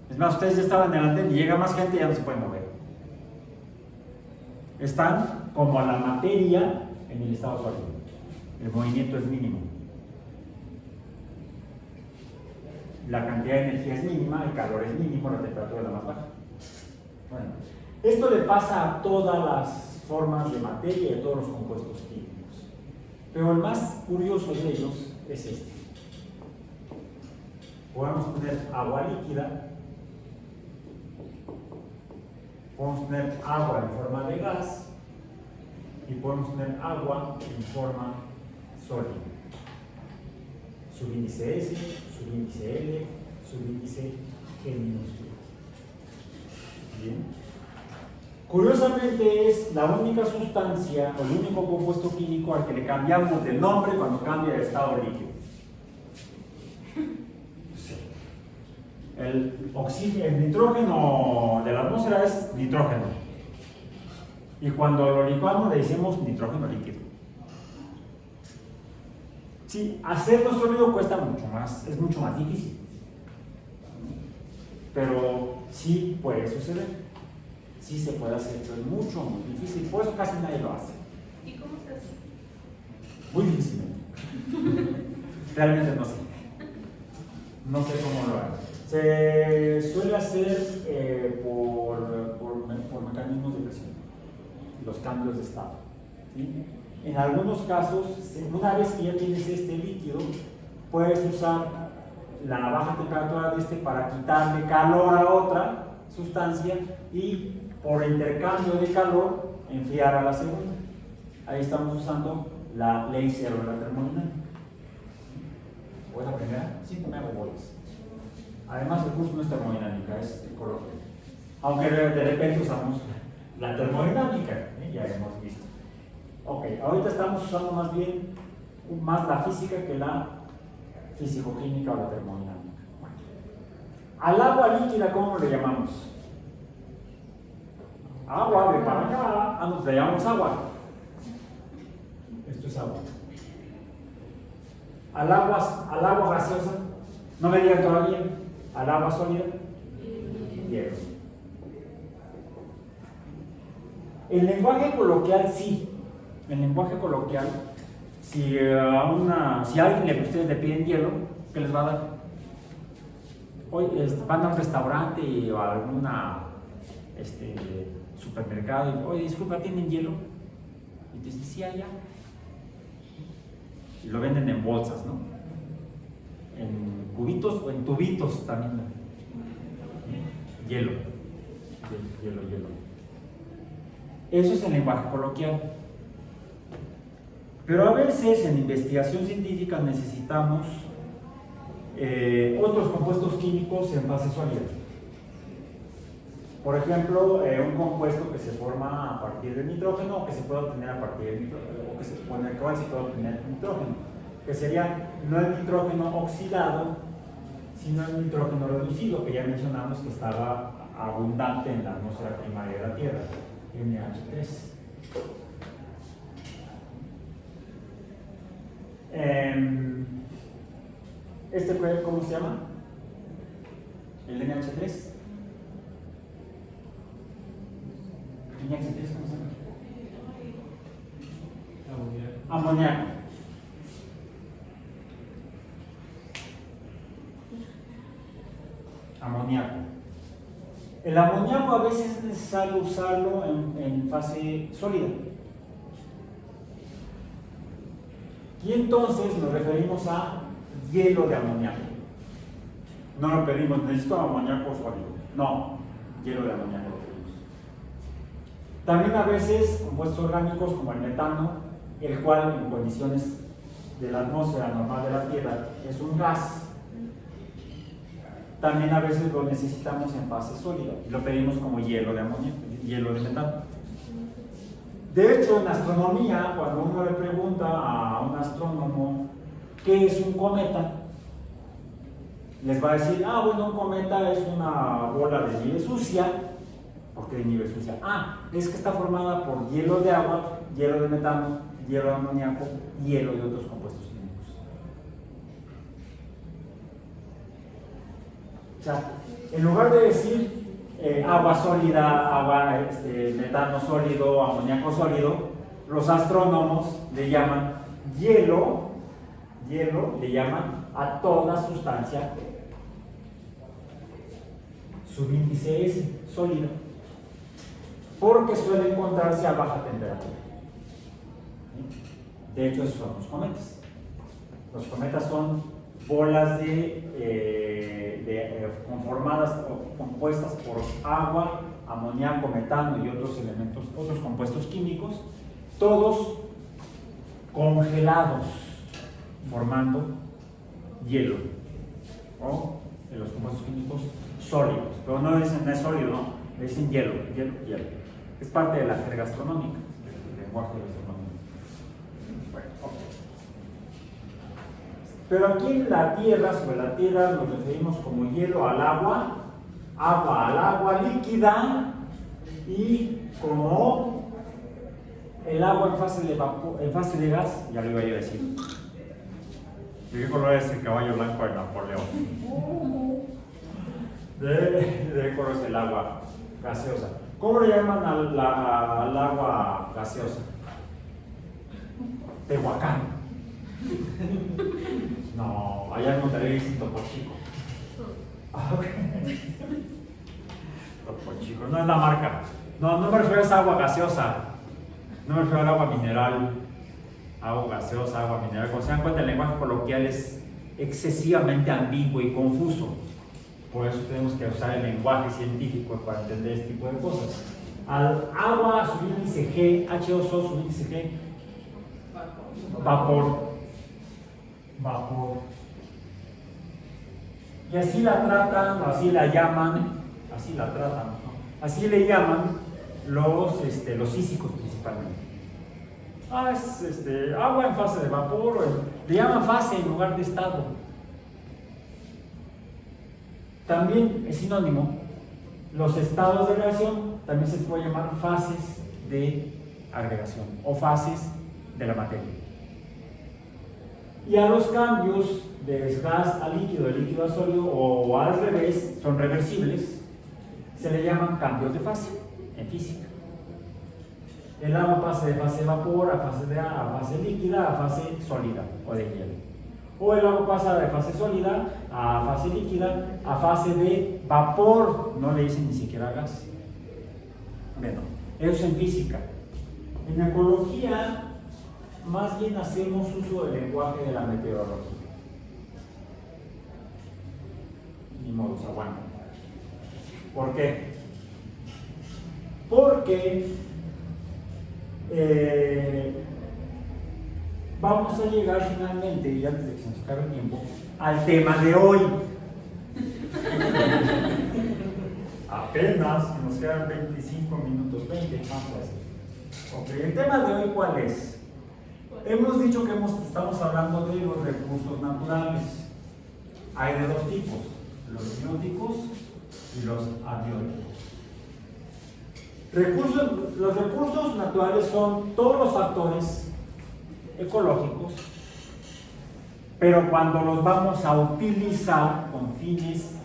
Es más, ustedes ya estaban en el andén y llega más gente y ya no se pueden mover. Están como la materia en el estado sólido. El movimiento es mínimo. La cantidad de energía es mínima, el calor es mínimo, la temperatura es la más baja. Bueno, esto le pasa a todas las formas de materia y a todos los compuestos químicos. Pero el más curioso de ellos es este. Podemos poner agua líquida, podemos tener agua en forma de gas y podemos tener agua en forma sólida. Subíndice S, subíndice L, subíndice G minúsculo. Bien. Curiosamente es la única sustancia o el único compuesto químico al que le cambiamos de nombre cuando cambia de estado líquido. Sí. El nitrógeno de la atmósfera es nitrógeno. Y cuando lo licuamos le decimos nitrógeno líquido. Sí, hacerlo sólido cuesta mucho más, es mucho más difícil. Pero sí puede suceder. Sí se puede hacer, pero es mucho, muy difícil. Por eso casi nadie lo hace. ¿Y cómo se hace? Muy difícilmente. Realmente no sé. No sé cómo lo hagan. Se suele hacer por mecanismos de presión, los cambios de estado. ¿Sí? En algunos casos, una vez que ya tienes este líquido, puedes usar la baja temperatura de este para quitarle calor a otra sustancia y por intercambio de calor enfriar a la segunda. Ahí estamos usando la ley cero de la termodinámica. ¿Voy a la primera? Sí, me hago bolas. Además, el curso no es termodinámica, es ecología. Aunque de repente usamos la termodinámica, ya hemos visto. Ok, ahorita estamos usando más bien la física que la físico-química o la termodinámica. Bueno. Al agua líquida, ¿cómo le llamamos? Agua de para acá, nos le llamamos agua. Esto es agua. Al agua gaseosa, no me digan todavía, al agua sólida, hielo. El lenguaje coloquial sí. En lenguaje coloquial, si a alguien ustedes le piden hielo, ¿qué les va a dar? Hoy van a un restaurante o a alguna supermercado y, oye, disculpa, ¿tienen hielo? Y te dicen, sí, allá. Y lo venden en bolsas, ¿no? En cubitos o en tubitos también. Hielo. Hielo. Eso es el lenguaje coloquial. Pero a veces en investigación científica necesitamos otros compuestos químicos en fase sólida. Por ejemplo, un compuesto que se forma a partir del nitrógeno o que se puede obtener a partir del nitrógeno, o con el cual se puede obtener nitrógeno, que sería no el nitrógeno oxidado, sino el nitrógeno reducido, que ya mencionamos que estaba abundante en la atmósfera primaria de la Tierra, NH3. ¿Cómo se llama? El NH3. ¿NH3 cómo se llama? Amoníaco. Amoníaco. El amoníaco a veces es necesario usarlo en fase sólida. Y entonces nos referimos a hielo de amoníaco. No lo pedimos, necesito amoníaco sólido. No, hielo de amoníaco lo pedimos. También a veces compuestos orgánicos como el metano el cual en condiciones de la atmósfera normal de la Tierra es un gas, también a veces lo necesitamos en fase sólida y lo pedimos como hielo de amonio, hielo de metano. De hecho, en astronomía, cuando uno le pregunta a un astrónomo qué es un cometa, les va a decir, bueno, un cometa es una bola de nieve sucia. ¿Por qué de nieve sucia? Es que está formada por hielo de agua, hielo de metano, hielo de amoníaco, hielo de otros compuestos químicos. O sea, en lugar de decir agua sólida, metano sólido, amoníaco sólido, los astrónomos le llaman hielo, le llaman a toda sustancia subíndice S, sólido, porque suele encontrarse a baja temperatura. De hecho, esos son los cometas. Los cometas son bolas conformadas o compuestas por agua, amoníaco, metano y otros elementos, otros compuestos químicos, todos congelados, formando hielo o los compuestos químicos sólidos. Pero no es sólido, no, dicen hielo. Es parte de la jerga astronómica, del lenguaje de la astronomía. Bueno, pero aquí en la Tierra, sobre la Tierra, nos referimos como hielo al agua al agua líquida y como el agua en fase de vapor, en fase de gas, ya lo iba yo a decir. ¿De qué color es el caballo blanco de Napoleón? ¿De qué color es el agua gaseosa? ¿Cómo le llaman al agua gaseosa? Tehuacán. No, allá en Monterrey dicen Topo Chico. Topo Chico, no es la marca. No me refiero a esa agua gaseosa. No me refiero al agua mineral. Agua gaseosa, agua mineral. Como se dan cuenta, el lenguaje coloquial es excesivamente ambiguo y confuso. Por eso tenemos que usar el lenguaje científico para entender este tipo de cosas. Al agua, su índice G, H2O, su índice G, vapor. Y así la tratan, así la llaman, así le llaman los físicos principalmente. Es agua en fase de vapor, le llaman fase en lugar de estado. También es sinónimo. Los estados de agregación también se puede llamar fases de agregación o fases de la materia. Y a los cambios de gas a líquido, de líquido a sólido o al revés, son reversibles, se le llaman cambios de fase en física. El agua pasa de fase de vapor a fase líquida, a fase sólida o de hielo. O el agua pasa de fase sólida a fase líquida, a fase de vapor, no le dicen ni siquiera gas. Bueno, eso es en física. En ecología, más bien hacemos uso del lenguaje de la meteorología. Ni modo, se aguanta. ¿Por qué? Porque vamos a llegar finalmente, y antes de que se nos acabe el tiempo, al tema de hoy. Apenas nos quedan 25 minutos, 20, más fácil. Ok, el tema de hoy, ¿cuál es? Hemos dicho que estamos hablando de los recursos naturales. Hay de dos tipos, los bióticos y los abióticos. Los recursos naturales son todos los factores ecológicos, pero cuando los vamos a utilizar con fines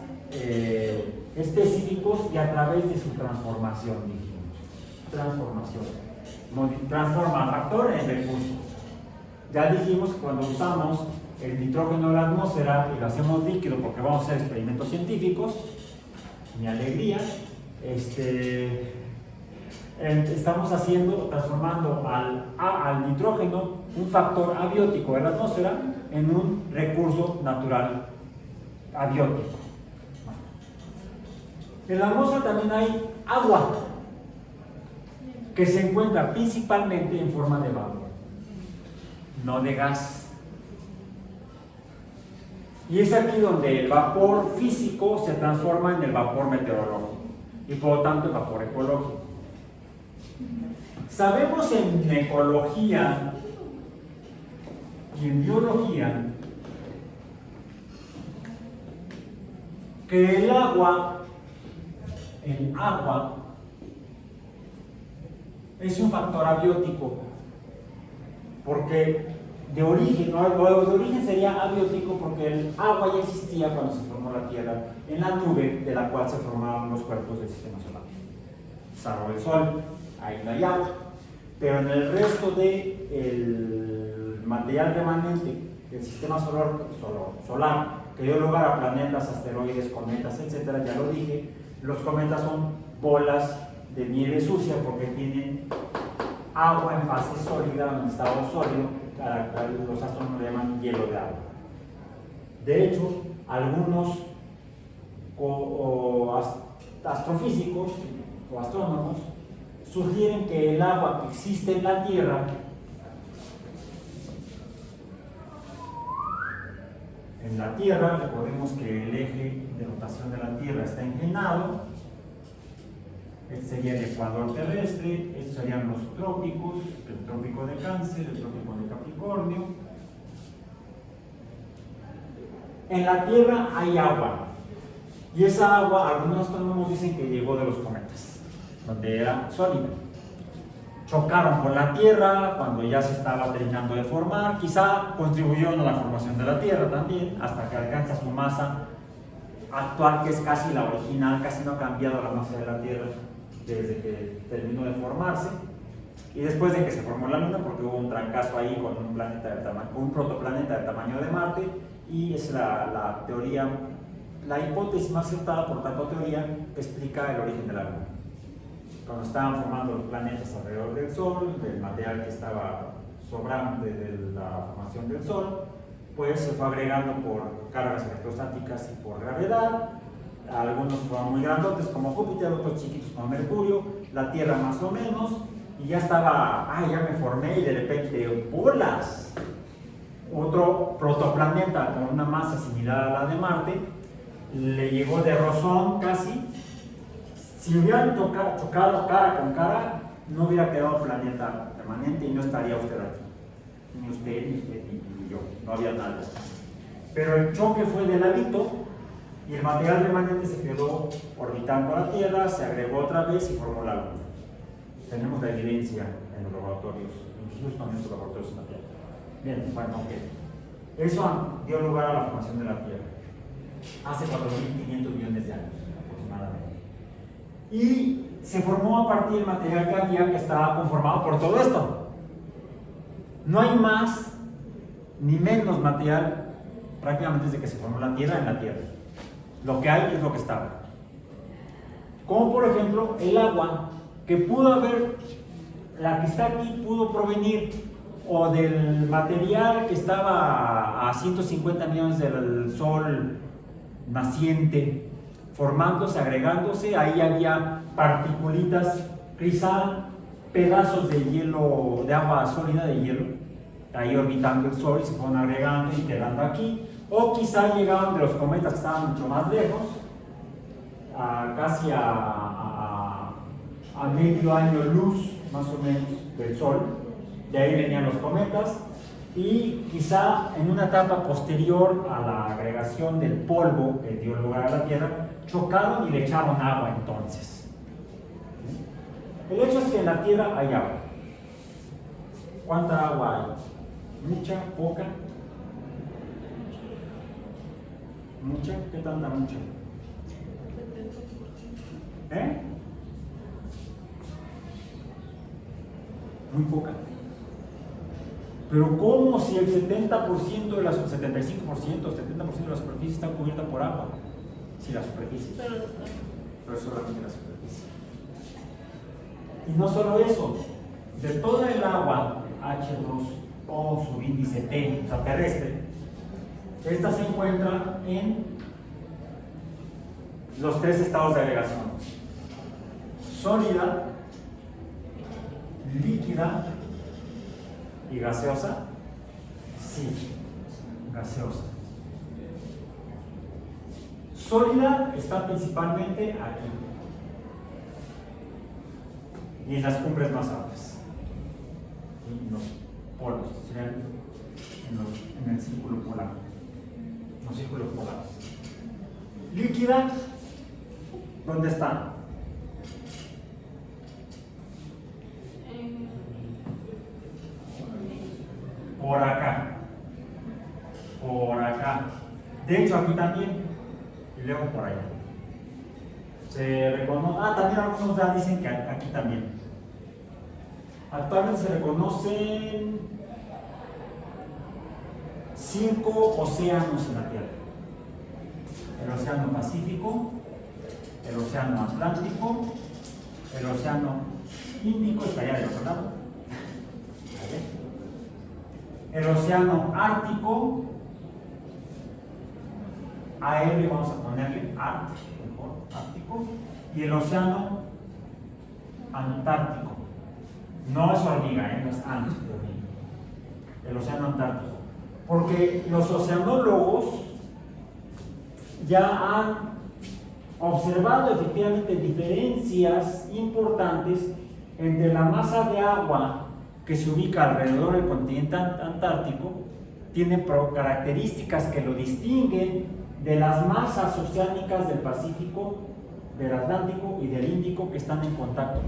específicos y a través de su transformación, transforma factor en recurso. Ya dijimos que cuando usamos el nitrógeno de la atmósfera y lo hacemos líquido porque vamos a hacer experimentos científicos, mi alegría, estamos transformando al nitrógeno, un factor abiótico de la atmósfera, en un recurso natural abiótico. En la atmósfera también hay agua, que se encuentra principalmente en forma de vapor. no de gas. Y es aquí donde el vapor físico se transforma en el vapor meteorológico y por lo tanto el vapor ecológico. Sabemos en ecología y en biología que el agua es un factor abiótico, porque de origen sería abiótico porque el agua ya existía cuando se formó la Tierra en la nube de la cual se formaron los cuerpos del sistema solar. Salvo el Sol, ahí no hay agua, pero en el resto del material remanente del sistema solar que dio lugar a planetas, asteroides, cometas, etc., ya lo dije, los cometas son bolas de nieve sucia porque tienen agua en fase sólida, en estado sólido, los astrónomos le llaman hielo de agua. De hecho, algunos astrofísicos o astrónomos sugieren que el agua que existe en la Tierra recordemos que el eje de rotación de la Tierra está inclinado. Este sería el ecuador terrestre, estos serían los trópicos, el trópico de Cáncer, el trópico de Capricornio. En la Tierra hay agua, y esa agua, algunos astrónomos dicen que llegó de los cometas, donde era sólida. Chocaron con la Tierra cuando ya se estaba terminando de formar, quizá contribuyeron a la formación de la Tierra también, hasta que alcanza su masa actual, que es casi la original, casi no ha cambiado la masa de la Tierra desde que terminó de formarse, y después de que se formó la Luna, porque hubo un trancazo ahí con un protoplaneta del tamaño de Marte, y es la teoría, la hipótesis más aceptada, por tanto teoría, que explica el origen de la Luna. Cuando estaban formando los planetas alrededor del Sol, del material que estaba sobrante de la formación del Sol, pues se fue agregando por cargas electrostáticas y por gravedad. Algunos fueron muy grandotes como Júpiter, otros chiquitos como Mercurio, la Tierra más o menos, y ya estaba, ya me formé, y de repente, ¡bolas! Otro protoplaneta con una masa similar a la de Marte, le llegó de rozón casi. Si hubieran chocado cara con cara, no hubiera quedado planeta permanente y no estaría usted aquí. Ni usted, ni yo, no había nada. Pero el choque fue de ladito y el material remanente se quedó orbitando a la Tierra, se agregó otra vez y formó la Luna. Tenemos la evidencia en los laboratorios, en Houston, en los laboratorios en la Tierra. Bien, bueno, ok. Eso dio lugar a la formación de la Tierra hace 4.500 millones de años aproximadamente. Y se formó a partir del material que había, que estaba conformado por todo esto. No hay más ni menos material prácticamente desde que se formó la Tierra en la Tierra. Lo que hay es lo que estaba. Como por ejemplo el agua, que pudo haber, la que está aquí pudo provenir o del material que estaba a 150 millones del Sol naciente, formándose, agregándose, ahí había particulitas, cristal, pedazos de hielo, de agua sólida de hielo, ahí orbitando el Sol y se fueron agregando y quedando aquí, o quizá llegaban de los cometas que estaban mucho más lejos, casi a medio año luz más o menos del Sol, de ahí venían los cometas, y quizá en una etapa posterior a la agregación del polvo que dio lugar a la Tierra, chocaron y le echaron agua entonces. El hecho es que en la Tierra hay agua. ¿Cuánta agua hay? ¿Mucha? ¿Poca? ¿Mucha? ¿Qué tanta mucha? Muy poca. Pero ¿cómo si el 70% de la 75%, 70% de la superficie está cubierta por agua? Si la superficie. Pero solamente la superficie. Y no solo eso, de toda el agua H2O, su índice T, o sea, terrestre, esta se encuentra en los tres estados de agregación: sólida, líquida y gaseosa. Sí, gaseosa. Sólida está principalmente aquí y en las cumbres más altas, y en los polos, serían en el círculo polar, los círculos polares. Líquida, ¿dónde está? Por acá, por acá. De hecho, aquí también, y luego por allá. Se reconoce, también algunos ya dicen que aquí también. Actualmente se reconocen 5 océanos en la Tierra: el Océano Pacífico, el Océano Atlántico, el Océano Índico, está allá del otro lado, el Océano Ártico, AR, vamos a ponerle Ártico, y el Océano Antártico. No es hormiga, no es ant de hormiga. El Océano Antártico. Porque los oceanólogos ya han observado efectivamente diferencias importantes entre la masa de agua que se ubica alrededor del continente antártico. Tiene características que lo distinguen de las masas oceánicas del Pacífico, del Atlántico y del Índico, que están en contacto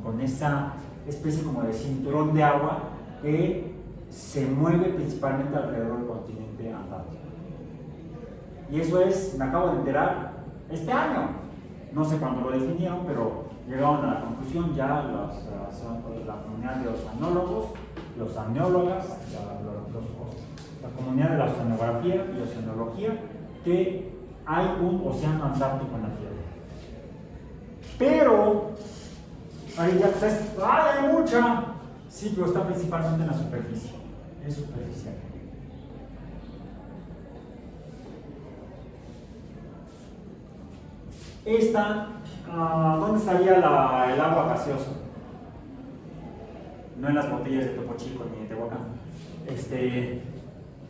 con esa especie como de cinturón de agua que se mueve principalmente alrededor del continente antártico. Y eso me acabo de enterar este año. No sé cuándo lo definieron, pero llegaron a la conclusión ya la comunidad de oceanólogos, los amniólogas, la comunidad de la oceanografía y oceanología, que hay un océano antártico en la Tierra. Pero, ahí ya pues hay mucha. Sí, pero está principalmente en la superficie. Es superficial. ¿Dónde estaría el agua gaseosa? No en las botellas de Topo Chico ni de Tehuacán.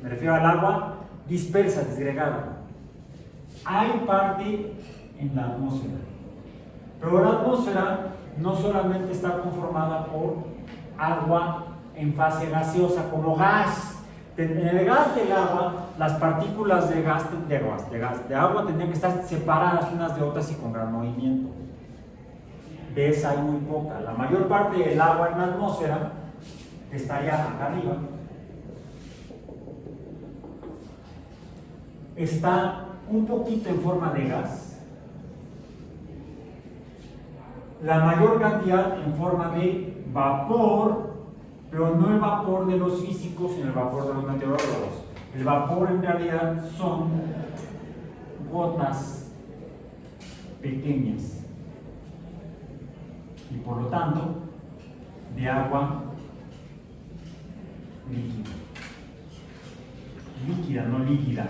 Me refiero al agua dispersa, disgregada. Hay parte en la atmósfera, pero la atmósfera no solamente está conformada por agua en fase gaseosa como gas. En el gas del agua, las partículas de agua tendrían que estar separadas unas de otras y con gran movimiento. De esa hay muy poca. La mayor parte del agua en la atmósfera estaría acá arriba. Está un poquito en forma de gas. La mayor cantidad en forma de vapor, pero no el vapor de los físicos, sino el vapor de los meteorólogos. El vapor en realidad son gotas pequeñas y por lo tanto de agua líquida, no líquida,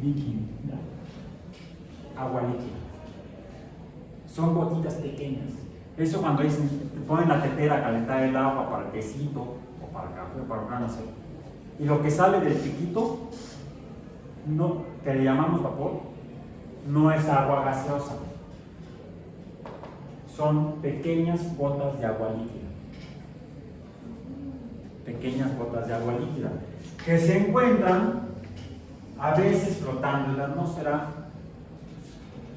líquida, agua líquida. Son gotitas pequeñas. Eso cuando dicen, te ponen la tetera a calentar el agua para el tecito, o para el café, o para un no sé. Y lo que sale del piquito, que le llamamos vapor, no es agua gaseosa. Son pequeñas gotas de agua líquida. Pequeñas gotas de agua líquida, que se encuentran a veces flotando en la atmósfera.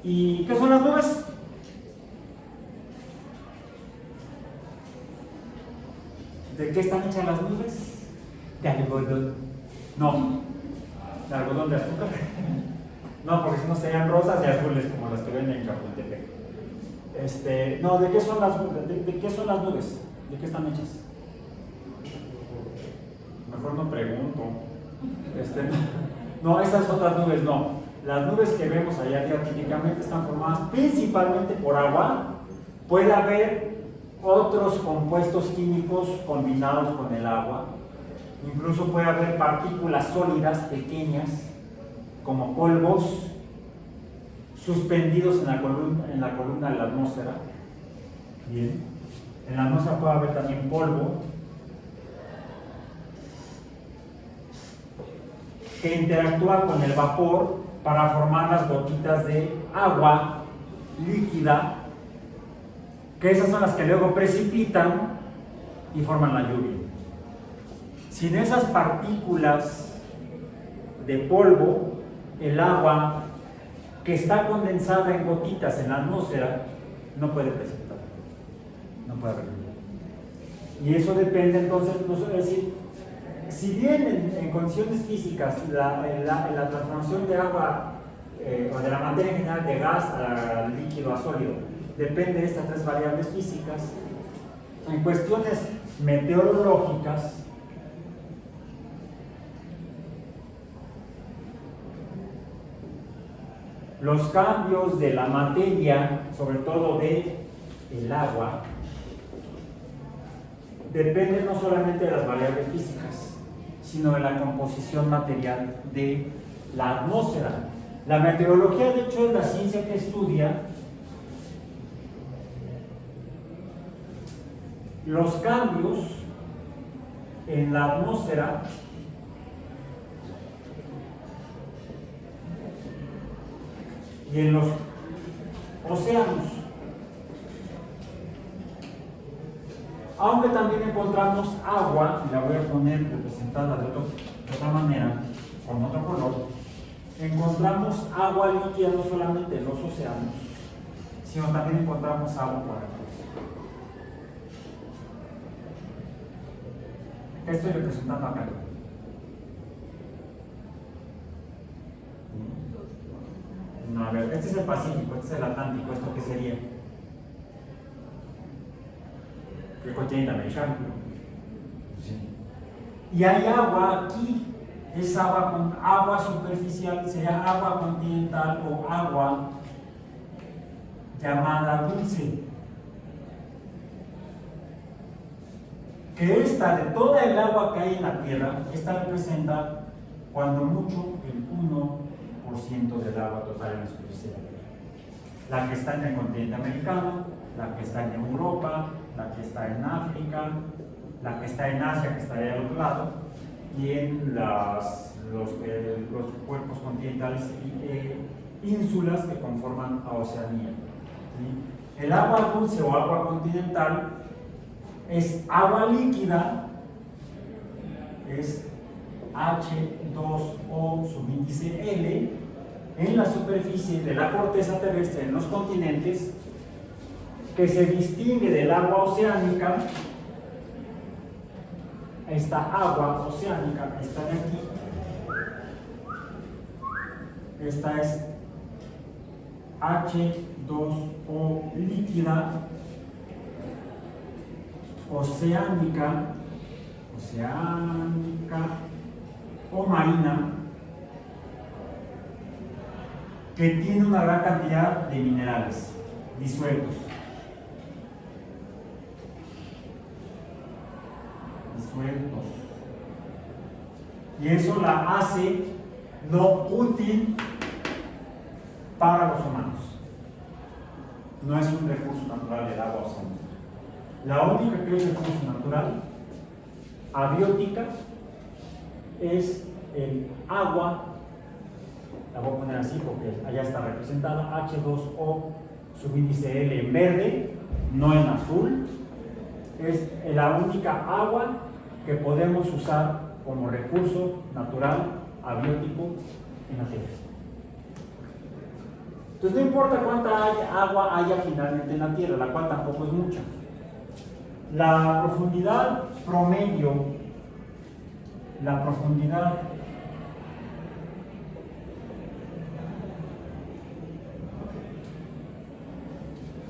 ¿Y qué son las nubes? ¿De qué están hechas las nubes? De algodón. No, de algodón de azúcar. No, porque si no serían rosas y azules como las que venden en Chapultepec. No, ¿de qué son las nubes? ¿De qué son las nubes? ¿De qué están hechas? Mejor no pregunto. No, esas otras nubes no. Las nubes que vemos allá arriba típicamente están formadas principalmente por agua. Puede haber otros compuestos químicos combinados con el agua. Incluso puede haber partículas sólidas pequeñas, como polvos, suspendidos en la columna de la atmósfera. Bien. En la atmósfera puede haber también polvo. que interactúa con el vapor para formar las gotitas de agua líquida, que esas son las que luego precipitan y forman la lluvia. Sin esas partículas de polvo, el agua que está condensada en gotitas en la atmósfera no puede precipitar, no puede haber lluvia. Y eso depende entonces, es decir, si bien en condiciones físicas la transformación de agua o de la materia en general de gas a líquido a sólido depende de estas tres variables físicas, en cuestiones meteorológicas los cambios de la materia, sobre todo de el agua, dependen no solamente de las variables físicas, sino de la composición material de la atmósfera. La meteorología, de hecho, es la ciencia que estudia los cambios en la atmósfera y en los océanos. Aunque también encontramos agua, y la voy a poner representada de otra manera, con otro color, encontramos agua líquida no solamente en los océanos, sino también encontramos agua por aquí. ¿Qué estoy representando acá? No, a ver, este es el Pacífico, este es el Atlántico, ¿esto qué sería? El continente americano. Sí. Y hay agua aquí, es agua superficial, sería agua continental o agua llamada dulce. Que esta, de toda el agua que hay en la Tierra, esta representa cuando mucho el 1% del agua total en la superficie de la Tierra. La que está en el continente americano, la que está en Europa, la que está en África, la que está en Asia, que está ahí al otro lado, y en los cuerpos continentales y ínsulas que conforman a Oceanía. ¿Sí? El agua dulce o agua continental es agua líquida, es H2O subíndice L en la superficie de la corteza terrestre en los continentes, que se distingue del agua oceánica. Esta agua oceánica está de aquí, esta es H2O líquida oceánica o marina, que tiene una gran cantidad de minerales disueltos. Y eso la hace no útil para los humanos. No es un recurso natural el agua oceánica. La única que es recurso natural, abiótica, es el agua, la voy a poner así porque allá está representada, H2O subíndice L en verde, no en azul. Es la única agua que podemos usar como recurso natural abiótico en la Tierra. Entonces no importa cuánta agua haya finalmente en la Tierra, la cual tampoco es mucha. La profundidad promedio, la profundidad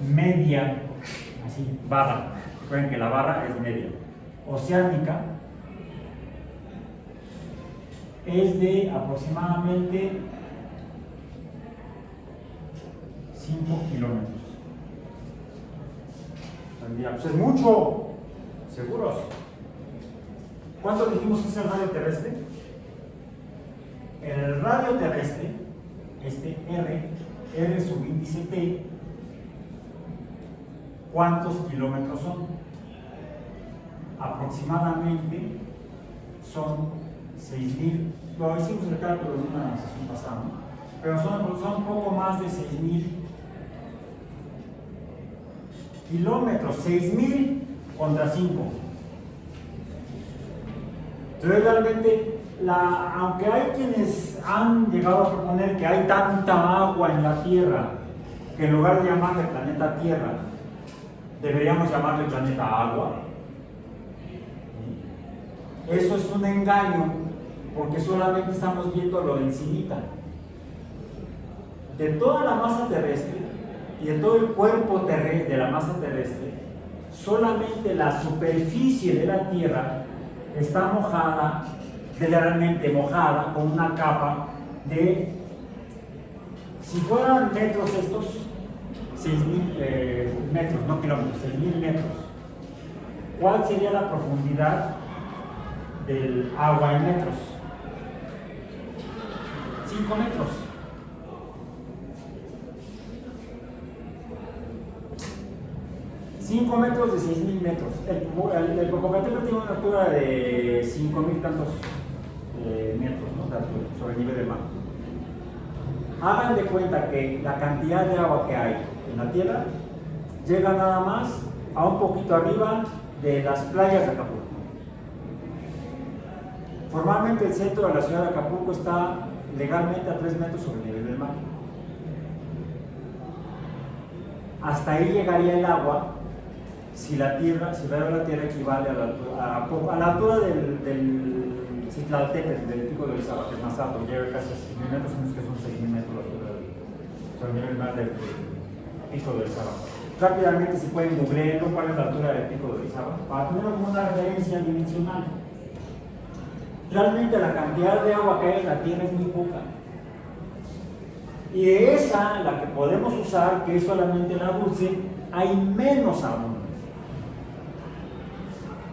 media, así, barra, recuerden que la barra es media, oceánica, es de aproximadamente 5 kilómetros. Pues es mucho, seguros. ¿Cuánto dijimos que es el radio terrestre? El radio terrestre, este R subíndice T, ¿cuántos kilómetros son? Aproximadamente son 6.000, lo hicimos el cálculo de una sesión pasada, ¿no? Pero son poco más de 6.000 kilómetros, 6.000 contra 5. Entonces realmente, aunque hay quienes han llegado a proponer que hay tanta agua en la Tierra, que en lugar de llamarle planeta Tierra, deberíamos llamarle planeta Agua, eso es un engaño, porque solamente estamos viendo lo de encimita. De toda la masa terrestre y de todo el cuerpo terrestre, de la masa terrestre, solamente la superficie de la Tierra está mojada, literalmente mojada, con una capa de, si fueran metros estos, 6.000 metros, no kilómetros, 6.000 metros. ¿Cuál sería la profundidad del agua en metros? 5 metros. $5 metros de 6.000 metros. El Popocatépetl tiene una altura de 5.000 tantos metros, ¿no? De altura, sobre el nivel del mar. Hagan de cuenta que la cantidad de agua que hay en la Tierra llega nada más a un poquito arriba de las playas de Acapulco. Formalmente el centro de la ciudad de Acapulco está legalmente a 3 metros sobre el nivel del mar. Hasta ahí llegaría el agua si la Tierra equivale a la altura del Citlaltépetl, del pico de Orizaba, que es más alto, llega casi a 6.000 metros, que son 6.000 metros la altura sobre el nivel del mar del pico de Orizaba. Rápidamente se pueden googlear cuál es la altura del pico de Orizaba, para tenerlo como una referencia dimensional. Realmente la cantidad de agua que hay en la Tierra es muy poca. Y de esa, la que podemos usar, que es solamente la dulce, hay menos aún.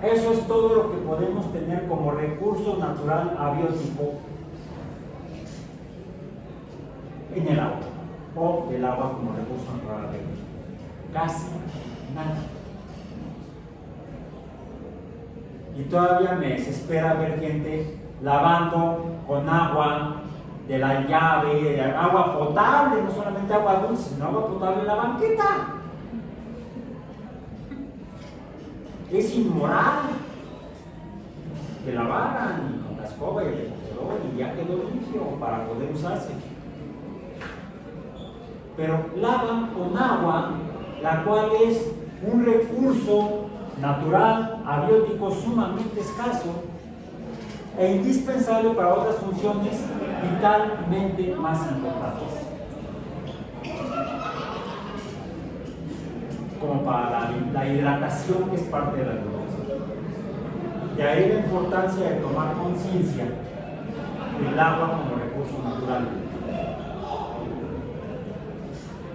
Eso es todo lo que podemos tener como recurso natural abiótico en el agua, o el agua como recurso natural abiótico. Casi nada. Y todavía me desespera ver gente lavando con agua de la llave, de agua potable, no solamente agua dulce, sino agua potable en la banqueta. Es inmoral que la barran y con la escoba y el recogedor y ya quedó limpio para poder usarse. Pero lavan con agua, la cual es un recurso natural, abiótico sumamente escaso e indispensable para otras funciones vitalmente más importantes, como para la hidratación, que es parte de la alimentación. De ahí la importancia de tomar conciencia del agua como recurso natural.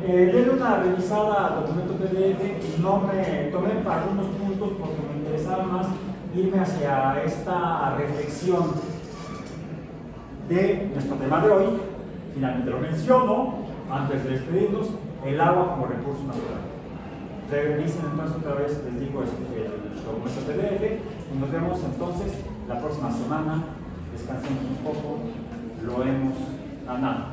Denle una revisada al documento PDF. No me tomé para algunos puntos porque me interesaba más irme hacia esta reflexión de nuestro tema de hoy. Finalmente lo menciono antes de despedirnos: el agua como recurso natural. Revisen entonces otra vez, les digo, el documento PDF y nos vemos entonces la próxima semana. Descansemos un poco, lo hemos ganado.